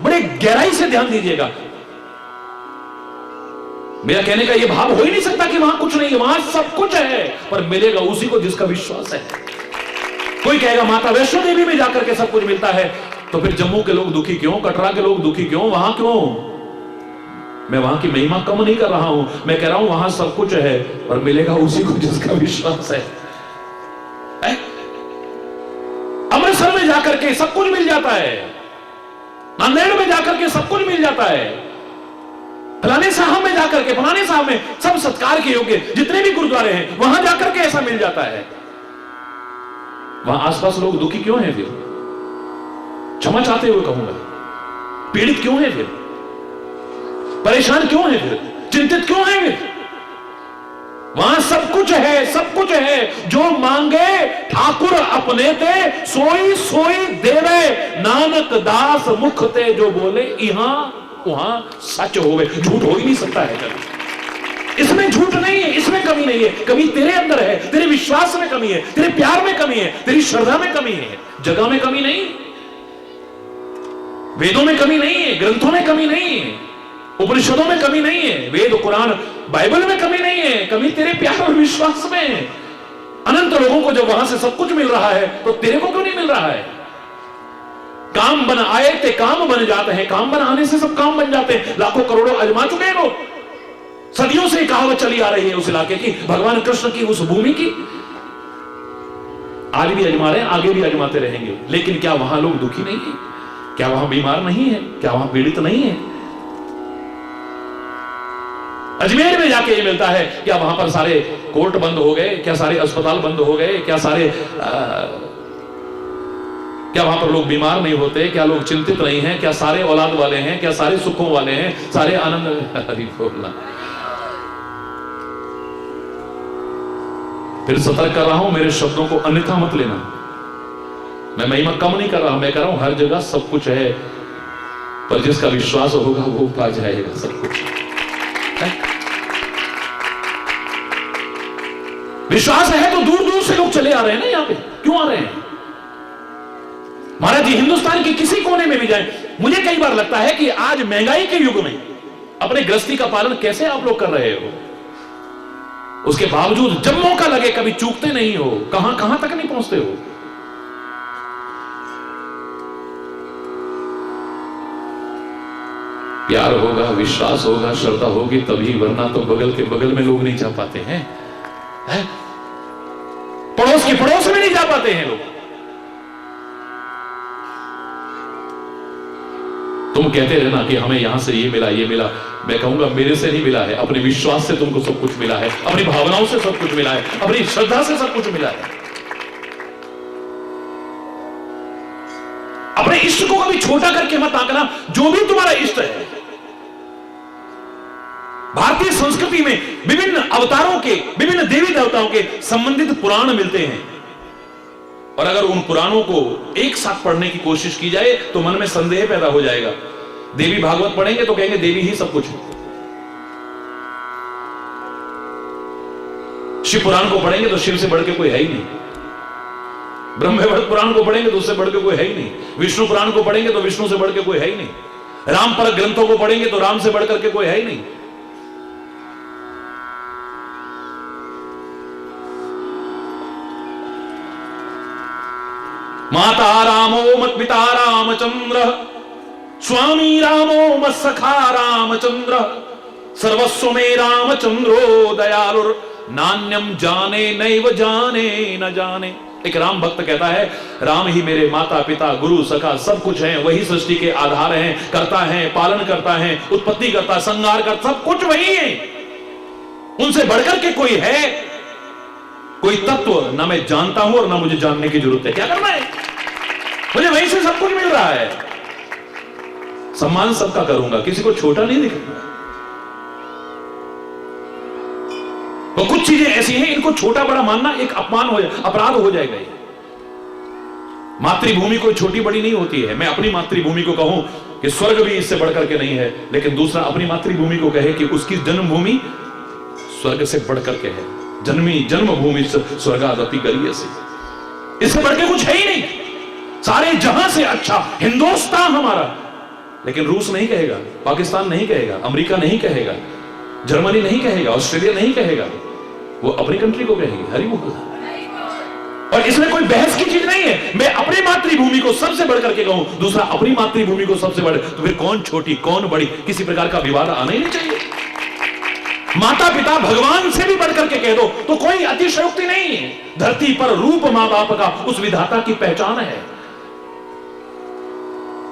बड़े गहराई से ध्यान दीजिएगा। मेरा कहने का यह भाव हो ही नहीं सकता कि वहां कुछ नहीं है, वहां सब कुछ है, पर मिलेगा उसी को जिसका विश्वास है। कोई कहेगा माता वैष्णो देवी में जाकर के सब कुछ मिलता है, तो फिर जम्मू के लोग दुखी क्यों, कटरा के लोग दुखी क्यों, वहां क्यों? मैं वहां की महिमा कम नहीं कर रहा हूं, मैं कह रहा हूं वहां सब कुछ है, पर मिलेगा उसी को जिसका विश्वास है। अमृतसर में जाकर के सब कुछ मिल जाता है, नांदेड़ में जाकर के सब कुछ मिल जाता है, फलाने साहब में जाकर के, फलाने साहब में सब सत्कार के योग्य जितने भी गुरुद्वारे हैं वहां जाकर के ऐसा मिल जाता है। वहां आसपास लोग दुखी क्यों हैं? फिर क्षमा चाहते हुए कहूंगा, पीड़ित क्यों है? फिर परेशान क्यों है? फिर चिंतित क्यों है? फिर वहां सब कुछ है, सब कुछ है। जो मांगे ठाकुर अपने ते, सोई सोई देवे, नानक दास मुख ते जो बोले, यहां वहां सच होवे। झूठ हो ही नहीं सकता है कभी। इसमें झूठ नहीं है, इसमें कमी नहीं है। कमी तेरे अंदर है, तेरे विश्वास में कमी है, तेरे प्यार में कमी है, तेरी श्रद्धा में कमी है। जगह में कमी नहीं, वेदों में कमी नहीं है, ग्रंथों में कमी नहीं है, उपनिषदों में कमी नहीं है, वेद कुरान बाइबल में कमी नहीं है। कमी तेरे प्यार और विश्वास में है। अनंत लोगों को जब वहां से सब कुछ मिल रहा है तो तेरे को क्यों नहीं मिल रहा है? काम बन आए ते काम बन जाते हैं, काम बन आने से सब काम बन जाते हैं। लाखों करोड़ों आजमा चुके हैं लोग, सदियों से कहावत चली आ रही है उस इलाके की, भगवान कृष्ण की, उस भूमि की। आज भी अजमा रहे हैं, आगे भी अजमाते रहेंगे। लेकिन क्या वहां लोग दुखी नहीं है? क्या वहां बीमार नहीं है? क्या वहां पीड़ित नहीं है? अजमेर में जाके ये मिलता है, क्या वहां पर सारे कोर्ट बंद हो गए? क्या सारे अस्पताल बंद हो गए? क्या क्या वहां पर लोग बीमार नहीं होते? क्या लोग चिंतित नहीं हैं? क्या सारे औलाद वाले हैं? क्या सारे सुखों वाले हैं? सारे आनंद? हरि बोलना। फिर सतर्क कर रहा हूं, मेरे शब्दों को अन्यथा मत लेना। मैं महिमा कम नहीं कर रहा, मैं कह रहा हूं हर जगह सब कुछ है, पर जिसका विश्वास होगा वो पा जाएगा सब कुछ। विश्वास है तो दूर दूर से लोग चले आ रहे हैं ना यहां पे। क्यों आ रहे हैं? महाराज जी, हिंदुस्तान के किसी कोने में भी जाए, मुझे कई बार लगता है कि आज महंगाई के युग में अपने गृहस्थी का पालन कैसे आप लोग कर रहे हो? उसके बावजूद जब मौका लगे कभी चूकते नहीं हो। कहां कहां तक नहीं पहुंचते हो? प्यार होगा, विश्वास होगा, श्रद्धा होगी तभी, वरना तो बगल के बगल में लोग नहीं जा पाते हैं, पड़ोस के पड़ोस में नहीं जा पाते हैं लोग। तुम कहते रहना कि हमें यहां से ये मिला, ये मिला। मैं कहूंगा मेरे से नहीं मिला है, अपने विश्वास से तुमको सब कुछ मिला है, अपनी भावनाओं से सब कुछ मिला है, अपनी श्रद्धा से सब कुछ मिला है। अपने इष्ट को कभी छोटा करके मत आंकना। जो भी तुम्हारा इष्ट है, भारतीय संस्कृति में विभिन्न अवतारों के, विभिन्न देवी देवताओं के संबंधित पुराण मिलते हैं, और अगर उन पुराणों को एक साथ पढ़ने की कोशिश की जाए तो मन में संदेह पैदा हो जाएगा। देवी भागवत पढ़ेंगे तो कहेंगे देवी ही सब कुछ है, शिव पुराण को पढ़ेंगे तो शिव से बढ़ के कोई है ही नहीं, ब्रह्मवैवर्त पुराण को पढ़ेंगे तो उससे बढ़ के कोई है ही नहीं, विष्णु पुराण को पढ़ेंगे तो विष्णु से बढ़ के कोई है ही नहीं, राम पर ग्रंथों को पढ़ेंगे तो राम से बढ़कर के कोई है ही नहीं। माता रामो मत पिता रामचंद्र, स्वामी रामो मत सखा रामचंद्र, सर्वस्व में रामचंद्रो दयालुर, नान्यम जाने नैव जाने न जाने। एक राम भक्त कहता है, राम ही मेरे माता पिता गुरु सखा सब कुछ हैं, वही सृष्टि के आधार हैं, करता है, पालन करता है, उत्पत्ति करता, संहार करता, सब कुछ वही है, उनसे बढ़कर के कोई है, कोई तत्व ना मैं जानता हूं और ना मुझे जानने की जरूरत है। क्या करना है? मुझे वहीं से सब कुछ मिल रहा है। सम्मान सबका करूंगा, किसी को छोटा नहीं दिखाऊंगा। तो कुछ चीजें ऐसी हैं, इनको छोटा बड़ा मानना एक अपमान हो जाए, अपराध हो जाएगा। ये मातृभूमि कोई छोटी बड़ी नहीं होती है। मैं अपनी मातृभूमि को कहूं कि स्वर्ग भी इससे बढ़कर के नहीं है, लेकिन दूसरा अपनी मातृभूमि को कहे कि उसकी जन्मभूमि स्वर्ग से बढ़कर के है। जन्मभूमि स्वर्गादपि गरीयसी, इससे बढ़ के कुछ है ही नहीं। सारे जहां से अच्छा हिंदुस्तान हमारा, लेकिन रूस नहीं कहेगा, पाकिस्तान नहीं कहेगा, अमेरिका नहीं कहेगा, जर्मनी नहीं कहेगा, ऑस्ट्रेलिया नहीं कहेगा, वो अपनी कंट्री को कहेगी। हरि बोल। और इसमें कोई बहस की चीज नहीं है। मैं अपनी मातृभूमि को सबसे बढ़कर के कहूं, दूसरा अपनी मातृभूमि को सबसे बढ़, तो फिर कौन छोटी कौन बड़ी, किसी प्रकार का विवाद आना ही नहीं चाहिए। माता पिता भगवान से भी बढ़कर के कह दो तो कोई अतिशयोक्ति नहीं है। धरती पर रूप मां बाप का उस विधाता की पहचान है।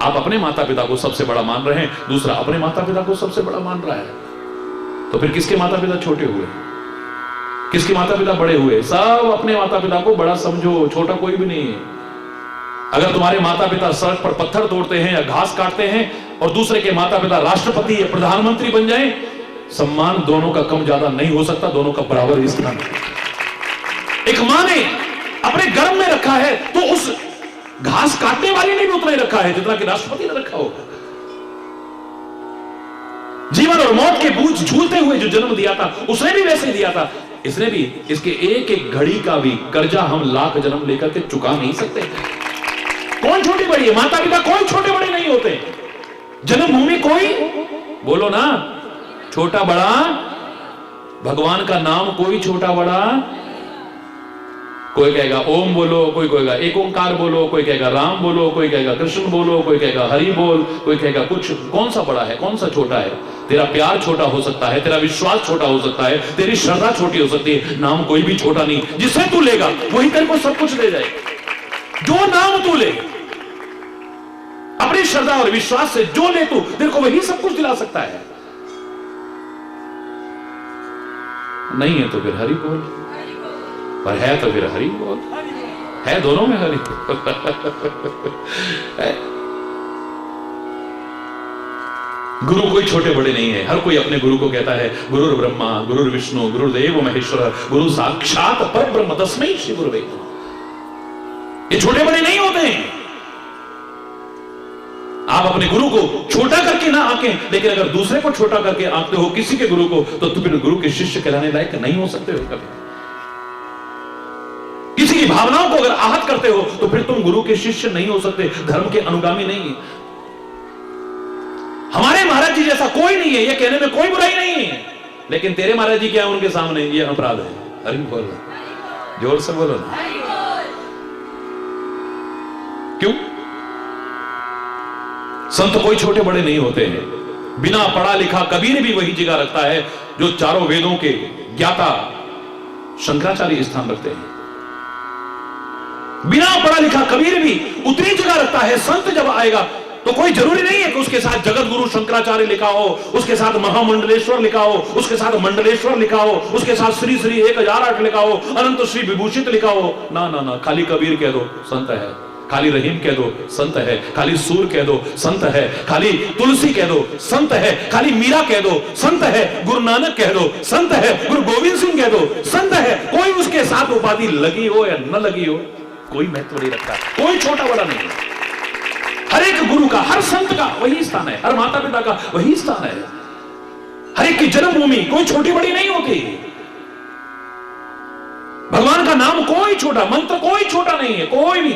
आप अपने माता पिता को सबसे बड़ा मान रहे हैं, दूसरा अपने माता पिता को सबसे बड़ा मान रहा है, तो फिर किसके माता पिता छोटे हुए, किसके माता पिता बड़े हुए? सब अपने माता पिता को बड़ा समझो, छोटा कोई भी नहीं है। अगर तुम्हारे माता पिता सड़क पर पत्थर तोड़ते हैं या घास काटते हैं और दूसरे के माता पिता राष्ट्रपति या प्रधानमंत्री बन जाएं, सम्मान दोनों का कम ज्यादा नहीं हो सकता, दोनों का बराबर ही स्थान। एक मां ने अपने गर्भ में रखा है तो उस घास काटने वाली ने भी उतना ही रखा है जितना कि राष्ट्रपति ने रखा होगा। जीवन और मौत के बूझ झूलते हुए जो जन्म दिया था उसने भी वैसे ही दिया था। इसने भी, इसके एक एक घड़ी का भी कर्जा हम लाख जन्म लेकर के चुका नहीं सकते। कौन छोटी बड़ी है? माता पिता कोई छोटे बड़े नहीं होते। जन्मभूमि कोई, बोलो ना, छोटा बड़ा, भगवान का नाम कोई छोटा बड़ा। कोई कहेगा ओम बोलो, कोई कहेगा एक ओंकार बोलो, कोई कहेगा राम बोलो, कोई कहेगा कृष्ण बोलो, कोई कहेगा हरि बोल, कोई कहेगा कुछ। कौन सा बड़ा है, कौन सा छोटा है? तेरा प्यार छोटा हो सकता है, तेरा विश्वास छोटा हो सकता है, तेरी श्रद्धा छोटी हो सकती है। नाम कोई भी छोटा नहीं, जिसे तू लेगा वही तेरे को सब कुछ दे जाएगा। जो नाम तू ले, अपनी श्रद्धा और विश्वास से जो ले तू, तेरे को वही सब कुछ दिला सकता है। नहीं है तो फिर हरि बोल, पर है तो फिर हरि बोल, है दोनों में हरि बोल। गुरु कोई छोटे बड़े नहीं है, हर कोई अपने गुरु को कहता है गुरुर् ब्रह्मा गुरुर् विष्णु गुरुदेव महेश्वर गुरु साक्षात परब्रह्म तस्मै श्री गुरुवे। ये छोटे बड़े नहीं होते हैं। आप अपने गुरु को छोटा करके ना आंकें, लेकिन अगर दूसरे को छोटा करके आंकते हो किसी के गुरु को, तो तुम फिर गुरु के शिष्य कहलाने लायक नहीं हो सकते हो कभी। किसी की भावनाओं को अगर आहत करते हो तो फिर तुम गुरु के शिष्य नहीं हो सकते, धर्म के अनुगामी नहीं। हमारे महाराज जी जैसा कोई नहीं है, ये कहने में कोई बुराई नहीं है, लेकिन तेरे महाराज जी क्या है उनके सामने, ये अपराध है। हरि बोल, जोर से बोलो ना। क्यों? संत कोई छोटे बड़े नहीं होते हैं। बिना पढ़ा लिखा कबीर भी वही जगह रखता है जो चारों वेदों के ज्ञाता शंकराचार्य स्थान रखते हैं। बिना पढ़ा लिखा कबीर भी उतनी जगह रखता है। संत जब आएगा तो कोई जरूरी नहीं है कि उसके साथ जगत गुरु शंकराचार्य लिखा हो, उसके साथ महामंडलेश्वर लिखा हो, उसके साथ मंडलेश्वर लिखा हो, उसके साथ श्री श्री 1008 लिखा हो, अनंत श्री विभूषित लिखा हो। ना ना ना, खाली कबीर कह दो संत है, खाली रहीम कह दो संत है, खाली सूर कह दो संत है, खाली तुलसी कह दो संत है, खाली मीरा कह दो संत है, गुरु नानक कह दो संत है, गुरु गोविंद सिंह कह दो संत है। कोई उसके साथ उपाधि लगी हो या न लगी हो, कोई महत्व नहीं रखता, कोई छोटा बड़ा नहीं। हर एक गुरु का, हर संत का वही स्थान है, हर माता पिता का वही स्थान है। हर एक की जन्मभूमि कोई छोटी बड़ी नहीं होती। भगवान का नाम कोई छोटा, मंत्र कोई छोटा नहीं है, कोई भी।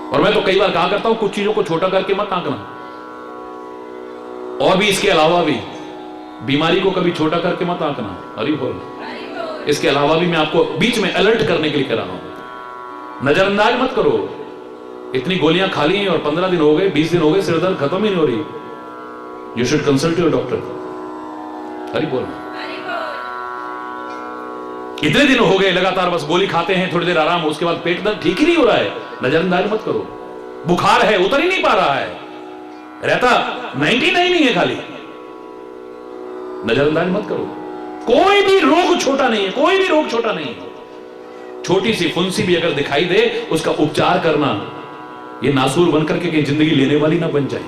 और मैं तो कई बार कहा करता हूं, कुछ चीजों को छोटा करके मत आंकना। और भी इसके अलावा भी, बीमारी को कभी छोटा करके मत आंकना। हरि बोल। इसके अलावा भी मैं आपको बीच में अलर्ट करने के लिए कह रहा हूं, नजरअंदाज मत करो। इतनी गोलियां खा ली हैं और 15 दिन हो गए, 20 दिन हो गए, सिर दर्द खत्म ही नहीं हो रही। You should consult your doctor. Hari बोल। इतने दिन हो गए लगातार बस गोली खाते हैं, थोड़ी देर आराम, उसके बाद पेट दर्द ठीक ही नहीं हो रहा है। नजरअंदाज मत करो। बुखार है, उतर ही नहीं पा रहा है, रहता 99 ही है खाली। नजरअंदाज मत करो। कोई भी रोग छोटा नहीं है, कोई भी रोग छोटा नहीं है। छोटी सी फुंसी भी अगर दिखाई दे, उसका उपचार करना, ये नासूर बनकर के जिंदगी लेने वाली ना बन जाए।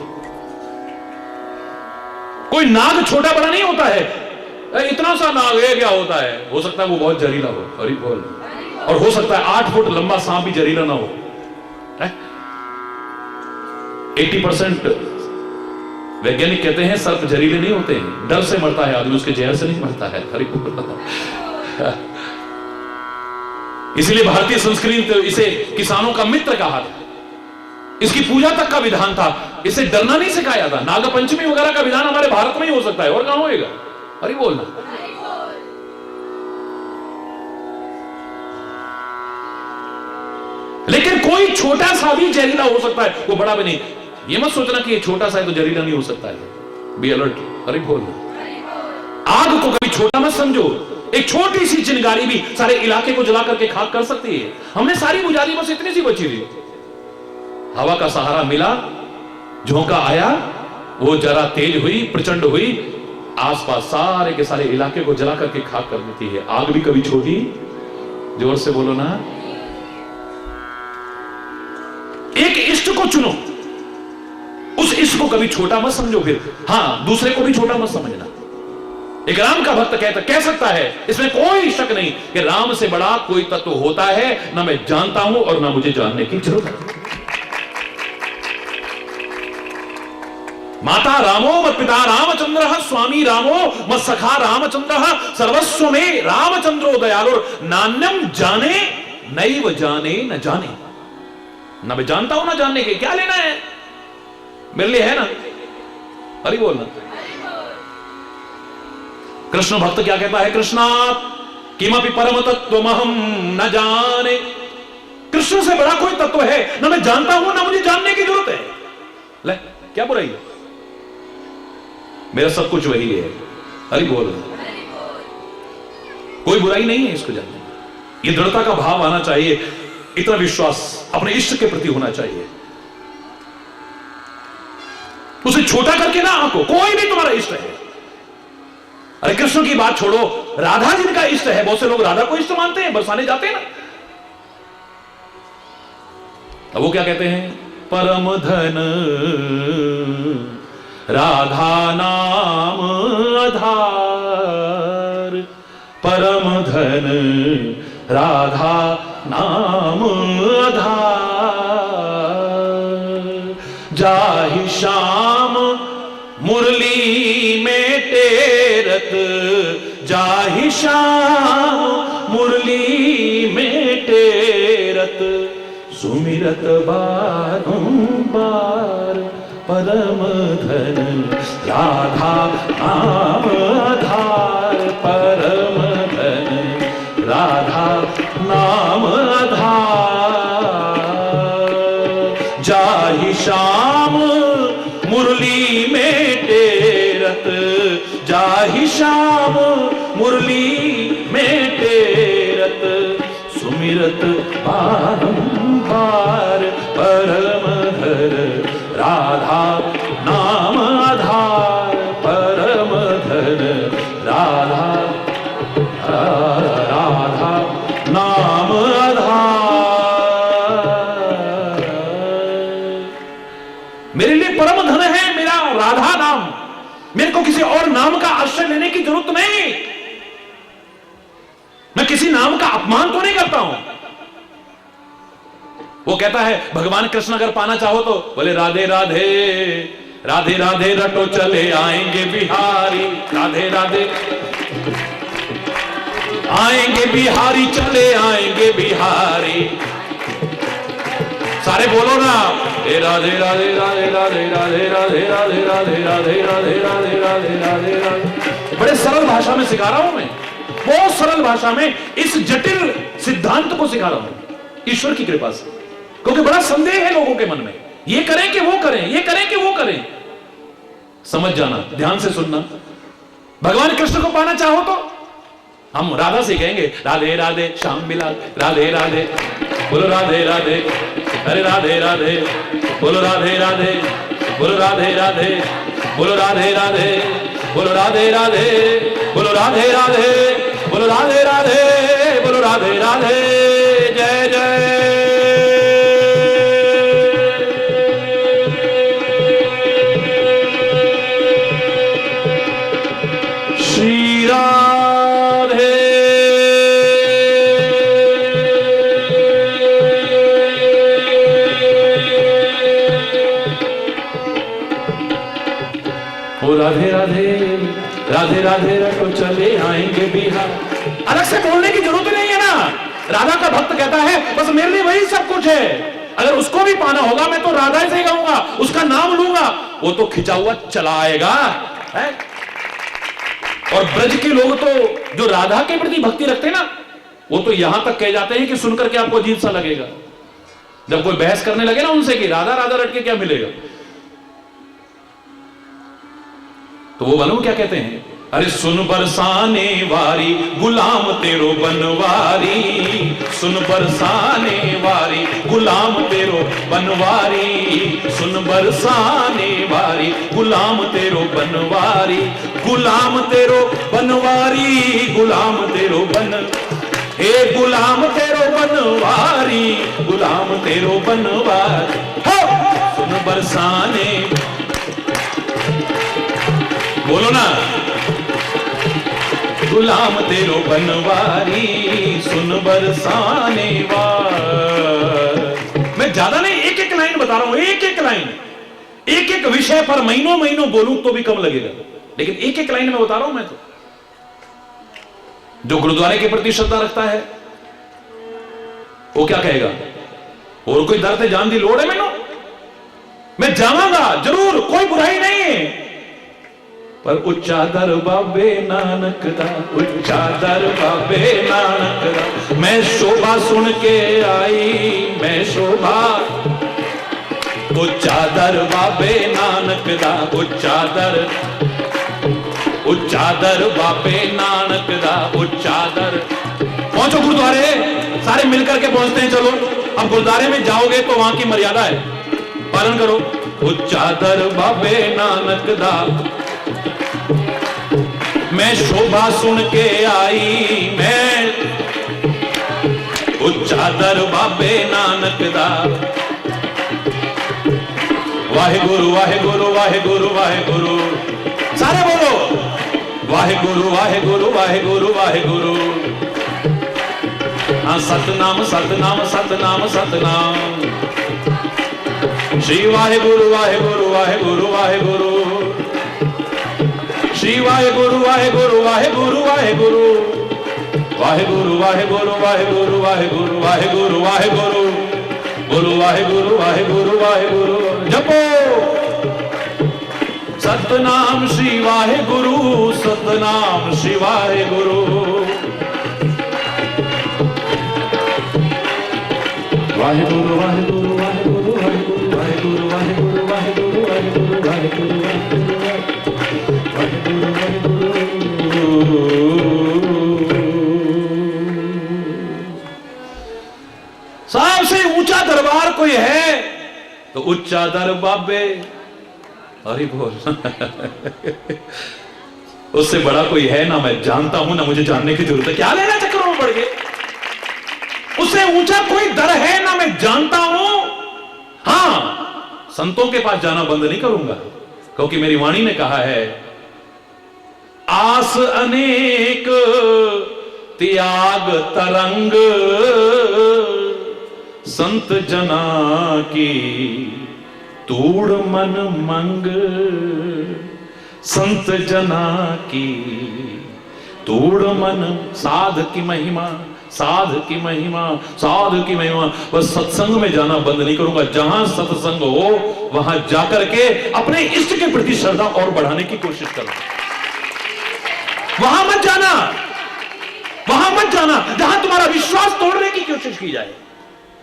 कोई नाग छोटा बड़ा नहीं होता है। इतना सा नाग है, क्या होता है? हो सकता है वो बहुत जहरीला हो। हरि बोल। और हो सकता है 8 फुट लंबा सांप भी जहरीला ना हो। 80% वैज्ञानिक कहते हैं सर्प जहरीले नहीं होते हैं, डर से मरता है आदमी, उसके जहर से नहीं मरता है। हरि बोल। इसलिए भारतीय संस्कृति इसे किसानों का मित्र कहा था। इसकी पूजा तक का विधान था, इसे डरना नहीं सिखाया था। नागपंचमी वगैरह का विधान हमारे भारत में ही हो सकता है, और कहां होएगा? हरि बोलना। लेकिन कोई छोटा सा भी जहरीला हो सकता है, वो बड़ा भी नहीं। ये मत सोचना कि ये छोटा सा है तो जहरीला नहीं हो सकता है। Be alert. हरि बोलना। आग को कभी छोटा मत समझो। एक छोटी सी चिंगारी भी सारे इलाके को जला करके खाक कर सकती है। हमने सारी बुझा दी, बस इतनी सी बची थी। हवा का सहारा मिला, झोंका आया, वो जरा तेज हुई, प्रचंड हुई, आसपास सारे के सारे इलाके को जला करके खाक कर देती है। आग भी कभी छोटी, जोर से बोलो ना। एक इष्ट को चुनो, उस इष्ट को कभी छोटा मत समझो। फिर हां, दूसरे को भी छोटा मत समझना। एक राम का भक्त कह सकता है, इसमें कोई शक नहीं कि राम से बड़ा कोई तत्व होता है, ना मैं जानता हूं और ना मुझे जानने की जरूरत है। माता रामो मत पिता रामचंद्र, स्वामी रामो मत सखा रामचंद्र, सर्वस्व में रामचंद्रो दयालुर, नान्यम जाने नैव जाने न जाने। ना मैं जानता हूं ना जानने के, क्या लेना है, मेरे लिए है ना। हरि बोलना। कृष्ण भक्त क्या कहता है? कृष्णात् किमपि परम तत्वमहं न जाने। कृष्ण से बड़ा कोई तत्व है ना मैं जानता हूं ना मुझे जानने की जरूरत है। ले, क्या बुराई है? मेरा सब कुछ वही है। हरि बोल। कोई बुराई नहीं है इसको जानने में। ये दृढ़ता का भाव आना चाहिए, इतना विश्वास अपने इष्ट के प्रति होना चाहिए। उसे छोटा करके ना आंको, कोई भी तुम्हारा इष्ट है। अरे कृष्ण की बात छोड़ो, राधा जिनका इष्ट है, बहुत से लोग राधा को इष्ट मानते हैं, बरसाने जाते हैं ना। अब वो क्या कहते हैं? परम धन राधा नाम आधार, परम धन राधा नाम आधार। जाहि श्याम मुरली में टेरत, जाहि श्याम मुरली में टेरत, सुमिरत बारंबार, परम धन राधा नाम आधार, परम धन राधा नाम आधार। जाहि श्याम मुरली में टेरत, जाहि श्याम मुरली में टेरत, सुमिरत बारंबार, परम धन राधा नाम आधार, परम धन राधा राधा नाम आधार। मेरे लिए परम धन है मेरा राधा नाम। मेरे को किसी और नाम का आश्रय लेने की जरूरत नहीं। मैं किसी नाम का अपमान तो नहीं करता हूं। वो कहता है भगवान कृष्ण अगर पाना चाहो तो बोले राधे राधे राधे राधे रटो चले आएंगे बिहारी, राधे राधे आएंगे बिहारी, चले आएंगे बिहारी। सारे बोलो ना, ए राधे राधे राधे राधे राधे राधे राधे राधे राधे राधे राधे राधे राधे राधे। बड़े सरल भाषा में सिखा रहा हूं मैं, बहुत सरल भाषा में इस जटिल सिद्धांत को सिखा रहा हूं ईश्वर की कृपा से। क्योंकि बड़ा संदेह है लोगों के मन में, ये करें कि वो करें, ये करें कि वो करें। समझ जाना, ध्यान से सुनना। भगवान कृष्ण को पाना चाहो तो हम राधा से कहेंगे राधे राधे श्याम मिला, राधे राधे बोलो राधे राधे, अरे राधे राधे बोलो राधे राधे, बोलो राधे राधे बोलो राधे राधे, बोलो राधे राधे बोलो राधे राधे, बोलो राधे राधे बोलो राधे राधे। जय जय श्री राधे। ओ राधे राधे राधे राधे रटो चले आएंगे बिहार। अलग से बोलने की जरूरत नहीं है ना। राधा का भक्त कहता है बस मेरे लिए वही सब कुछ है। अगर उसको भी पाना होगा मैं तो राधा से ही गाऊंगा, उसका नाम लूंगा, वो तो खिंचा हुआ चला आएगा है? और ब्रज के लोग तो जो राधा के प्रति भक्ति रखते हैं ना, वो तो यहां तक कह जाते हैं कि सुनकर के आपको अजीब सा लगेगा। जब कोई बहस करने लगे ना उनसे कि राधा राधा रट के क्या मिलेगा, तो वो मालूम क्या कहते हैं? अरे सुन बरसाने वारी गुलाम तेरो बनवारी, सुन बरसाने वारी गुलाम तेरो बनवारी, सुन बरसाने वारी गुलाम तेरो बनवारी, गुलाम तेरो बनवारी, गुलाम तेरो बन, हे गुलाम तेरो बनवारी, गुलाम तेरो बनवारी। हो सुन बरसाने, बोलो ना, गुलाम तेरो बनवारी, सुन बरसाने वार। मैं ज्यादा नहीं, एक एक लाइन बता रहा हूं, एक एक लाइन, एक एक विषय पर महीनों महीनों बोलूं तो भी कम लगेगा, लेकिन एक एक लाइन में बता रहा हूं मैं। तो जो गुरुद्वारे के प्रति श्रद्धा रखता है वो क्या कहेगा? और कोई दर्द जान दी लोड़ है मैनू, मैं जाऊंगा जरूर, कोई बुराई नहीं है, पर उच्चा दर बाबे नानक दा, उच्चा दर बाबे नानक दा। मैं शोभा सुन के आई, मैं शोभा, उच्चा दर बाबे नानक दा, उच्चा दर बाबे नानक दा, उच्चा दर। पहुंचो गुरुद्वारे, सारे मिलकर के पहुंचते हैं। चलो अब गुरुद्वारे में जाओगे तो वहां की मर्यादा है, पालन करो। उच्चा दर बाबे नानक दा, मैं शोभा सुन के आई, मैं उच्चा दर बाबे नानक दा। वाहे गुरु वाहे गुरु वाहे गुरु वाहे गुरु, सारे बोलो वाहे गुरु वाहे गुरु वाहे गुरु वाहे गुरु। हाँ, सतनाम सतनाम सतनाम सतनाम, श्री वाहे गुरु वाहे गुरु वाहे गुरु वाहे गुरु, श्री वाहे गुरु वाहे गुरु वाहे गुरु वाहे गुरु, वाहे गुरु वाहे गुरु वाहे गुरु वाहे गुरु, वाहे गुरु वाहे गुरु गुरु वाहे गुरु वाहे गुरु वाहे गुरु। जपो सतनाम श्री वाहे गुरु, सतनाम श्री वाहे गुरु। वाहे गुरु वाहे गुरु वाहे गुरु वाहे गुरु, वाहे गुरु वाहे गुरु वाहे गुरु वाहे गुरु, वाहे गुरु वाहे गुरु वाहे गुरु। सबसे ऊंचा दरबार कोई है तो उच्चा दर बाबे, अरे बोल। उससे बड़ा कोई है ना मैं जानता हूं, ना मुझे जानने की जरूरत है। क्या लेना चक्करों में पड़ गए? उससे ऊंचा कोई दर है ना मैं जानता हूं। हां, संतों के पास जाना बंद नहीं करूंगा, क्योंकि मेरी वाणी ने कहा है, आस अनेक त्याग तरंग, संत जना की तूड़ मन मंग, संत जना की तूड़ मन। साध की महिमा, साध की महिमा, साध की महिमा। बस सत्संग में जाना बंद नहीं करूंगा। जहां सत्संग हो वहां जाकर के अपने इष्ट के प्रति श्रद्धा और बढ़ाने की कोशिश करना। वहां मत जाना, वहां मत जाना जहां तुम्हारा विश्वास तोड़ने की कोशिश की जाए,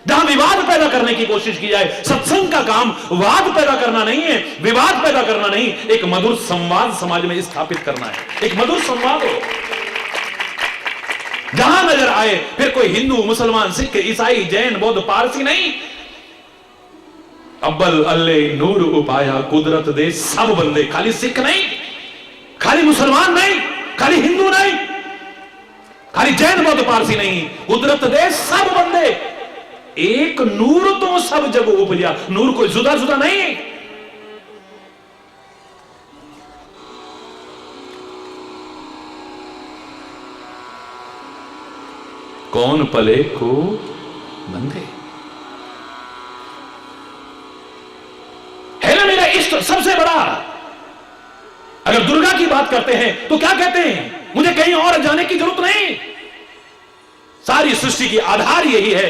जहां विवाद पैदा करने की कोशिश की जाए। सत्संग का काम वाद पैदा करना नहीं है, विवाद पैदा करना नहीं, एक मधुर संवाद समाज में स्थापित करना है। एक मधुर संवाद हो, जहां नजर आए फिर कोई हिंदू मुसलमान सिख ईसाई जैन बौद्ध पारसी नहीं। अब्बल अल्ले नूर उपाया कुदरत दे सब बंदे, खाली सिख नहीं, खाली मुसलमान नहीं, खाली हिंदू नहीं, खाली जैन बौद्ध पारसी नहीं, कुदरत दे सब बंदे। एक नूर तो सब जब उपजा, नूर कोई जुदा जुदा नहीं। कौन पले को बंधे, है ना मेरा इष्ट सबसे बड़ा। अगर दुर्गा की बात करते हैं तो क्या कहते हैं, मुझे कहीं और जाने की जरूरत नहीं। सारी सृष्टि की आधार यही है,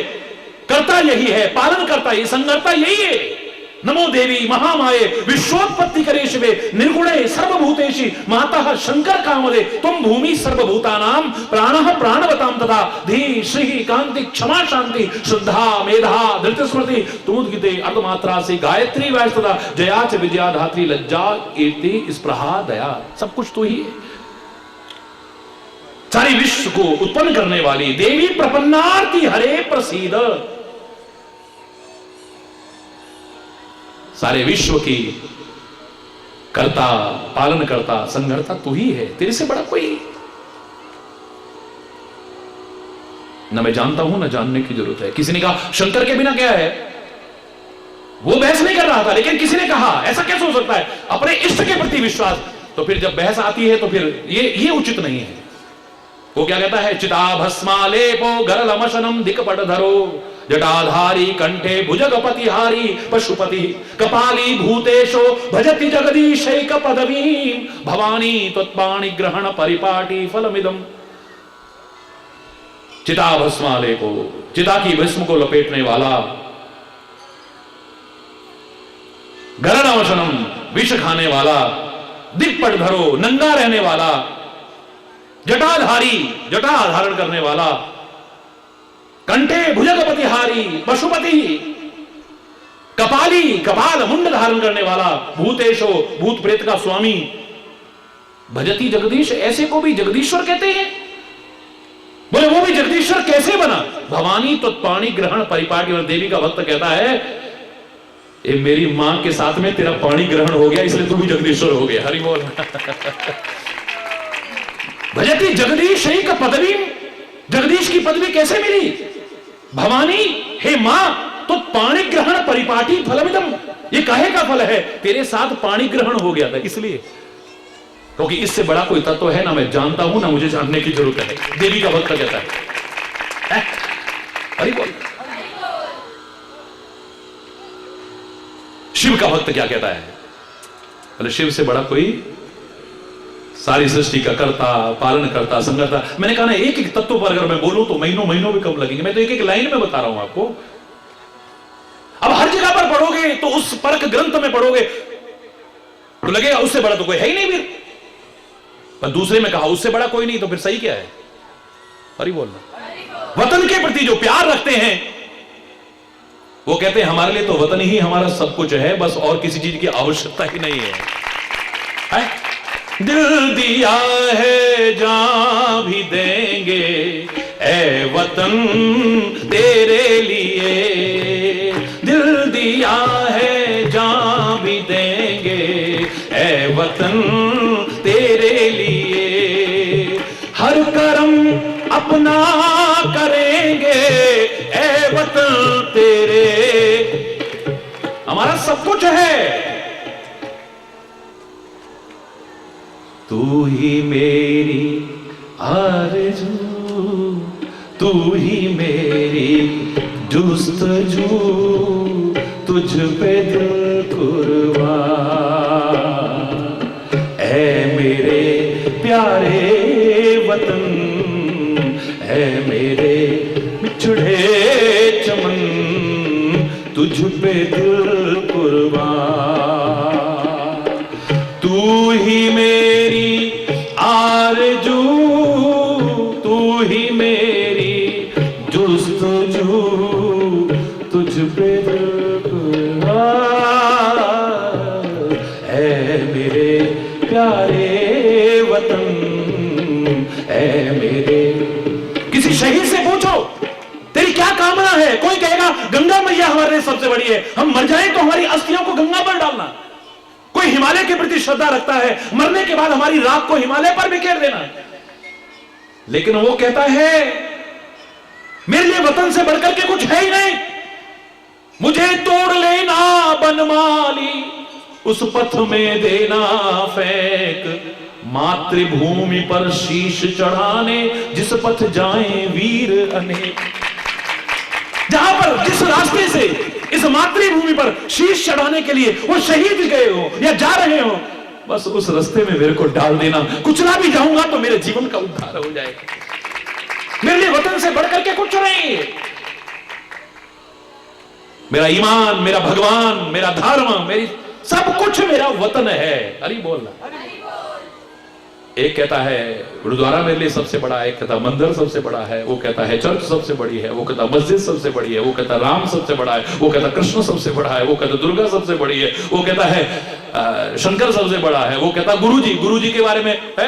कर्ता यही है, पालन करता यही, संगर्ता यही है। नमो देवी महामाये विश्वोत्पत्ति करे शिवे निर्गुणे सर्वभूतेषि माता शंकर कामदे तुम भूमि सर्वभूतानां प्राणः प्राणवतां तथा धी श्री कांति क्षमा शांति श्रद्धा मेधा धृति स्मृति तुमुद्गिते अर्धमात्रा से गायत्री वायस्तदा जया च विजया धात्री लज्जा कीर्ति स्पृहा दया। सब कुछ तो ही है। सारी विश्व को उत्पन्न करने वाली देवी प्रपन्नार्ति हरे प्रसीद। सारे विश्व की कर्ता पालन करता संघर्ता तू ही है, तेरे से बड़ा कोई न मैं जानता हूं, न जानने की जरूरत है। किसी ने कहा शंकर के बिना क्या है, वो बहस नहीं कर रहा था, लेकिन किसी ने कहा ऐसा कैसे हो सकता है, अपने इष्ट के प्रति विश्वास। तो फिर जब बहस आती है तो फिर ये उचित नहीं है। वो क्या कहता है, चिता भस्मालेपो गरलमशनम दिक्पट धरो जटाधारी कंठे भुजगपतिहारी पशुपति कपाली भूतेशो भजति जगदीशैक पदवी भवानी त्वत्पाणि ग्रहण परिपाटी फलमिदम। चिता भस्मालेपो, चिता की भस्म को लपेटने वाला, गरलमशनम विष खाने वाला, दिग्पट धरो, नंगा रहने वाला, जटाधारी, जटा धारण करने वाला, कंठे भुजगपतिहारी, पशुपति, कपाली, कपाल मुंड धारण करने वाला, भूतेशो, भूत प्रेत का स्वामी, भजती जगदीश, ऐसे को भी जगदीश्वर कहते हैं। बोले वो भी जगदीश्वर कैसे बना? भवानी तो पाणी ग्रहण परिपाटी। और देवी का भक्त कहता है ये मेरी मां के साथ में तेरा पाणी ग्रहण हो गया, इसलिए तू भी जगदीश्वर हो गया। हरि बोल। भजती जगदीश का पदवी, जगदीश की पदवी कैसे मिली? भवानी, हे मां, तो पाणी ग्रहण परिपाटी फलमिदम, ये काहे का फल है? तेरे साथ पाणी ग्रहण हो गया था इसलिए, क्योंकि इससे बड़ा कोई तत्व है ना मैं जानता हूं ना मुझे जानने की जरूरत है। देवी का भक्त कहता है। हरि बोल। शिव का भक्त क्या कहता है? बोले शिव से बड़ा कोई, सारी सृष्टि का कर्ता, पालन करता, संगरता। मैंने कहा ना एक एक तत्व पर अगर मैं बोलूं तो महीनों महीनों भी कम लगेंगे। मैं तो एक एक लाइन में बता रहा हूं आपको। अब हर जगह पर पढ़ोगे तो उस परख ग्रंथ में पढ़ोगे तो लगेगा उससे बड़ा तो कोई है ही नहीं। फिर पर दूसरे में कहा उससे बड़ा कोई नहीं, तो फिर सही क्या है? हरि बोलना। वतन के प्रति जो प्यार रखते हैं वो कहते हैं हमारे लिए तो वतन ही हमारा सब कुछ है, बस और किसी चीज की आवश्यकता ही नहीं है? दिल दिया है जान भी देंगे ए वतन तेरे लिए, दिल दिया है जान भी देंगे ए वतन तेरे लिए, हर कर्म अपना करेंगे ए वतन तेरे, हमारा सब कुछ है। तू ही मेरी आरज़ू, तू ही मेरी जुस्तजू, तुझ पे दिल कुर्बान ऐ मेरे प्यारे वतन, ऐ मेरे बिछड़े चमन, तुझ पे दिल कुर्बान, तू ही मेरी आरज़ू, तू ही मेरी जुस्तजू, तुझ पे दिल कुर्बान ऐ मेरे प्यारे वतन, ऐ मेरे। किसी शहीद से पूछो तेरी क्या कामना है, कोई कहेगा गंगा मैया हमारे लिए सबसे बड़ी है, हम मर जाएं तो हमारी अस्थियों को गंगा पर डालना। कोई हिमालय के प्रति श्रद्धा रखता है, मरने के बाद हमारी राख को हिमालय पर बिखेर देना। लेकिन वो कहता है मेरे लिए वतन से बढ़कर के कुछ है ही नहीं, मुझे तोड़ लेना बनमाली, उस पथ में देना फेंक, मातृभूमि पर शीश चढ़ाने जिस पथ जाएं वीर अनेक। जहां पर जिस रास्ते से इस मातृभूमि पर शीश चढ़ाने के लिए वो शहीद गए हो या जा रहे हो, बस उस रास्ते में मेरे को डाल देना, कुचला भी जाऊंगा तो मेरे जीवन का उद्धार हो जाएगा। मेरे लिए वतन से बढ़कर के कुछ नहीं। मेरा ईमान, मेरा भगवान, मेरा धर्म, मेरी सब कुछ मेरा वतन है। हरि बोलना। एक कहता है गुरुद्वारा मेरे लिए सबसे बड़ा है, एक कहता मंदिर सबसे बड़ा है, वो कहता है चर्च सबसे बड़ी है, वो कहता मस्जिद सबसे बड़ी है, वो कहता राम सबसे बड़ा है, वो कहता कृष्ण सबसे बड़ा है, वो कहता दुर्गा सबसे बड़ी है, वो कहता है शंकर सबसे बड़ा है, वो कहता गुरुजी के बारे में है।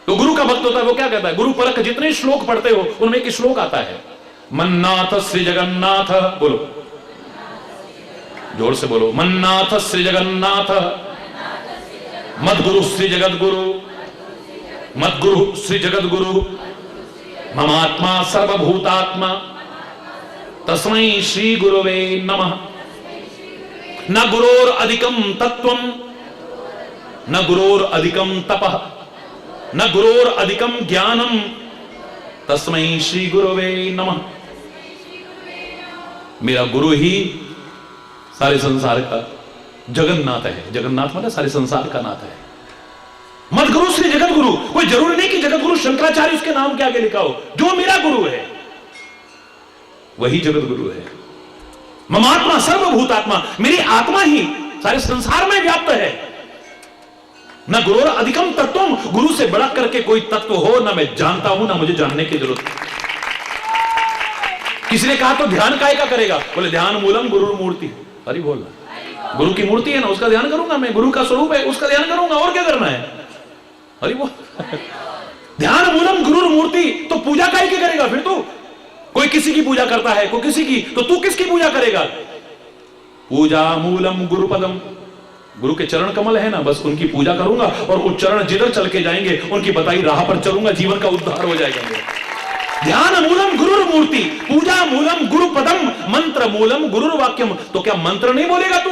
तो गुरु का भक्त होता है वो क्या कहता है? गुरु परख जितने श्लोक पढ़ते हो उनमें एक श्लोक आता है, मन्नाथ श्री जगन्नाथ, बोलो जोर से बोलो, मन्नाथ श्री जगन्नाथ, मद्गुरु श्री जगत गुरु, मद्गुरु श्री जगत गुरु, ममात्मा सर्वभूतात्मा, तस्मै श्री गुरुवे नमः। न गुरोर अधिकम तत्वम, न गुरोर अधिकम तपः, न गुरोर अधिकम ज्ञानम, तस्मै श्री गुरुवे नमः। मेरा गुरु ही सारे संसार का जगन्नाथ है। जगन्नाथ मतलब सारे संसार का नाथ है। मद्गुरु श्री जगत गुरु, कोई जरूरी नहीं कि जगत गुरु शंकराचार्य उसके नाम के आगे लिखा हो, जो मेरा गुरु है वही जगत गुरु है। ममात्मा सर्वभूतात्मा, मेरी आत्मा ही सारे संसार में व्याप्त है। न गुरुर अधिकम तत्वम, गुरु से बढ़ करके कोई तत्व हो ना मैं जानता हूं ना मुझे जानने की जरूरत है। किसी ने कहा तो ध्यान काय का करेगा? बोले ध्यान मूलम गुरु मूर्ति। हरि बोल, गुरु की मूर्ति है ना, उसका ध्यान करूंगा मैं, गुरु का स्वरूप है उसका ध्यान करूंगा, और क्या करना है? हरि बोल। ध्यान मूलम गुरु मूर्ति, तो पूजा काय की करेगा फिर तू? कोई किसी की पूजा करता है, कोई किसी की, तो तू किसकी पूजा करेगा? पूजा मूलम गुरु पदम, गुरु के चरण कमल है ना, बस उनकी पूजा करूंगा और वो चरण जिधर चल के जाएंगे उनकी बताई राह पर चलूंगा, जीवन का उद्धार हो जाएगा मेरा। ध्यान मूलम गुरु मूर्ति, पूजा मूलम गुरु पदम, मंत्र मूलम गुरु वाक्यम। तो क्या मंत्र नहीं बोलेगा तू?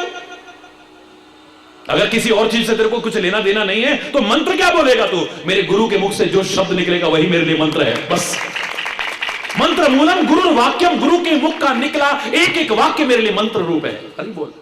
अगर किसी और चीज से तेरे को कुछ लेना देना नहीं है तो मंत्र क्या बोलेगा तू? मेरे गुरु के मुख से जो शब्द निकलेगा वही मेरे लिए मंत्र है, बस। मंत्र मूलम गुरु वाक्यम, गुरु के मुख का निकला एक एक वाक्य मेरे लिए मंत्र रूप है। हरि बोल।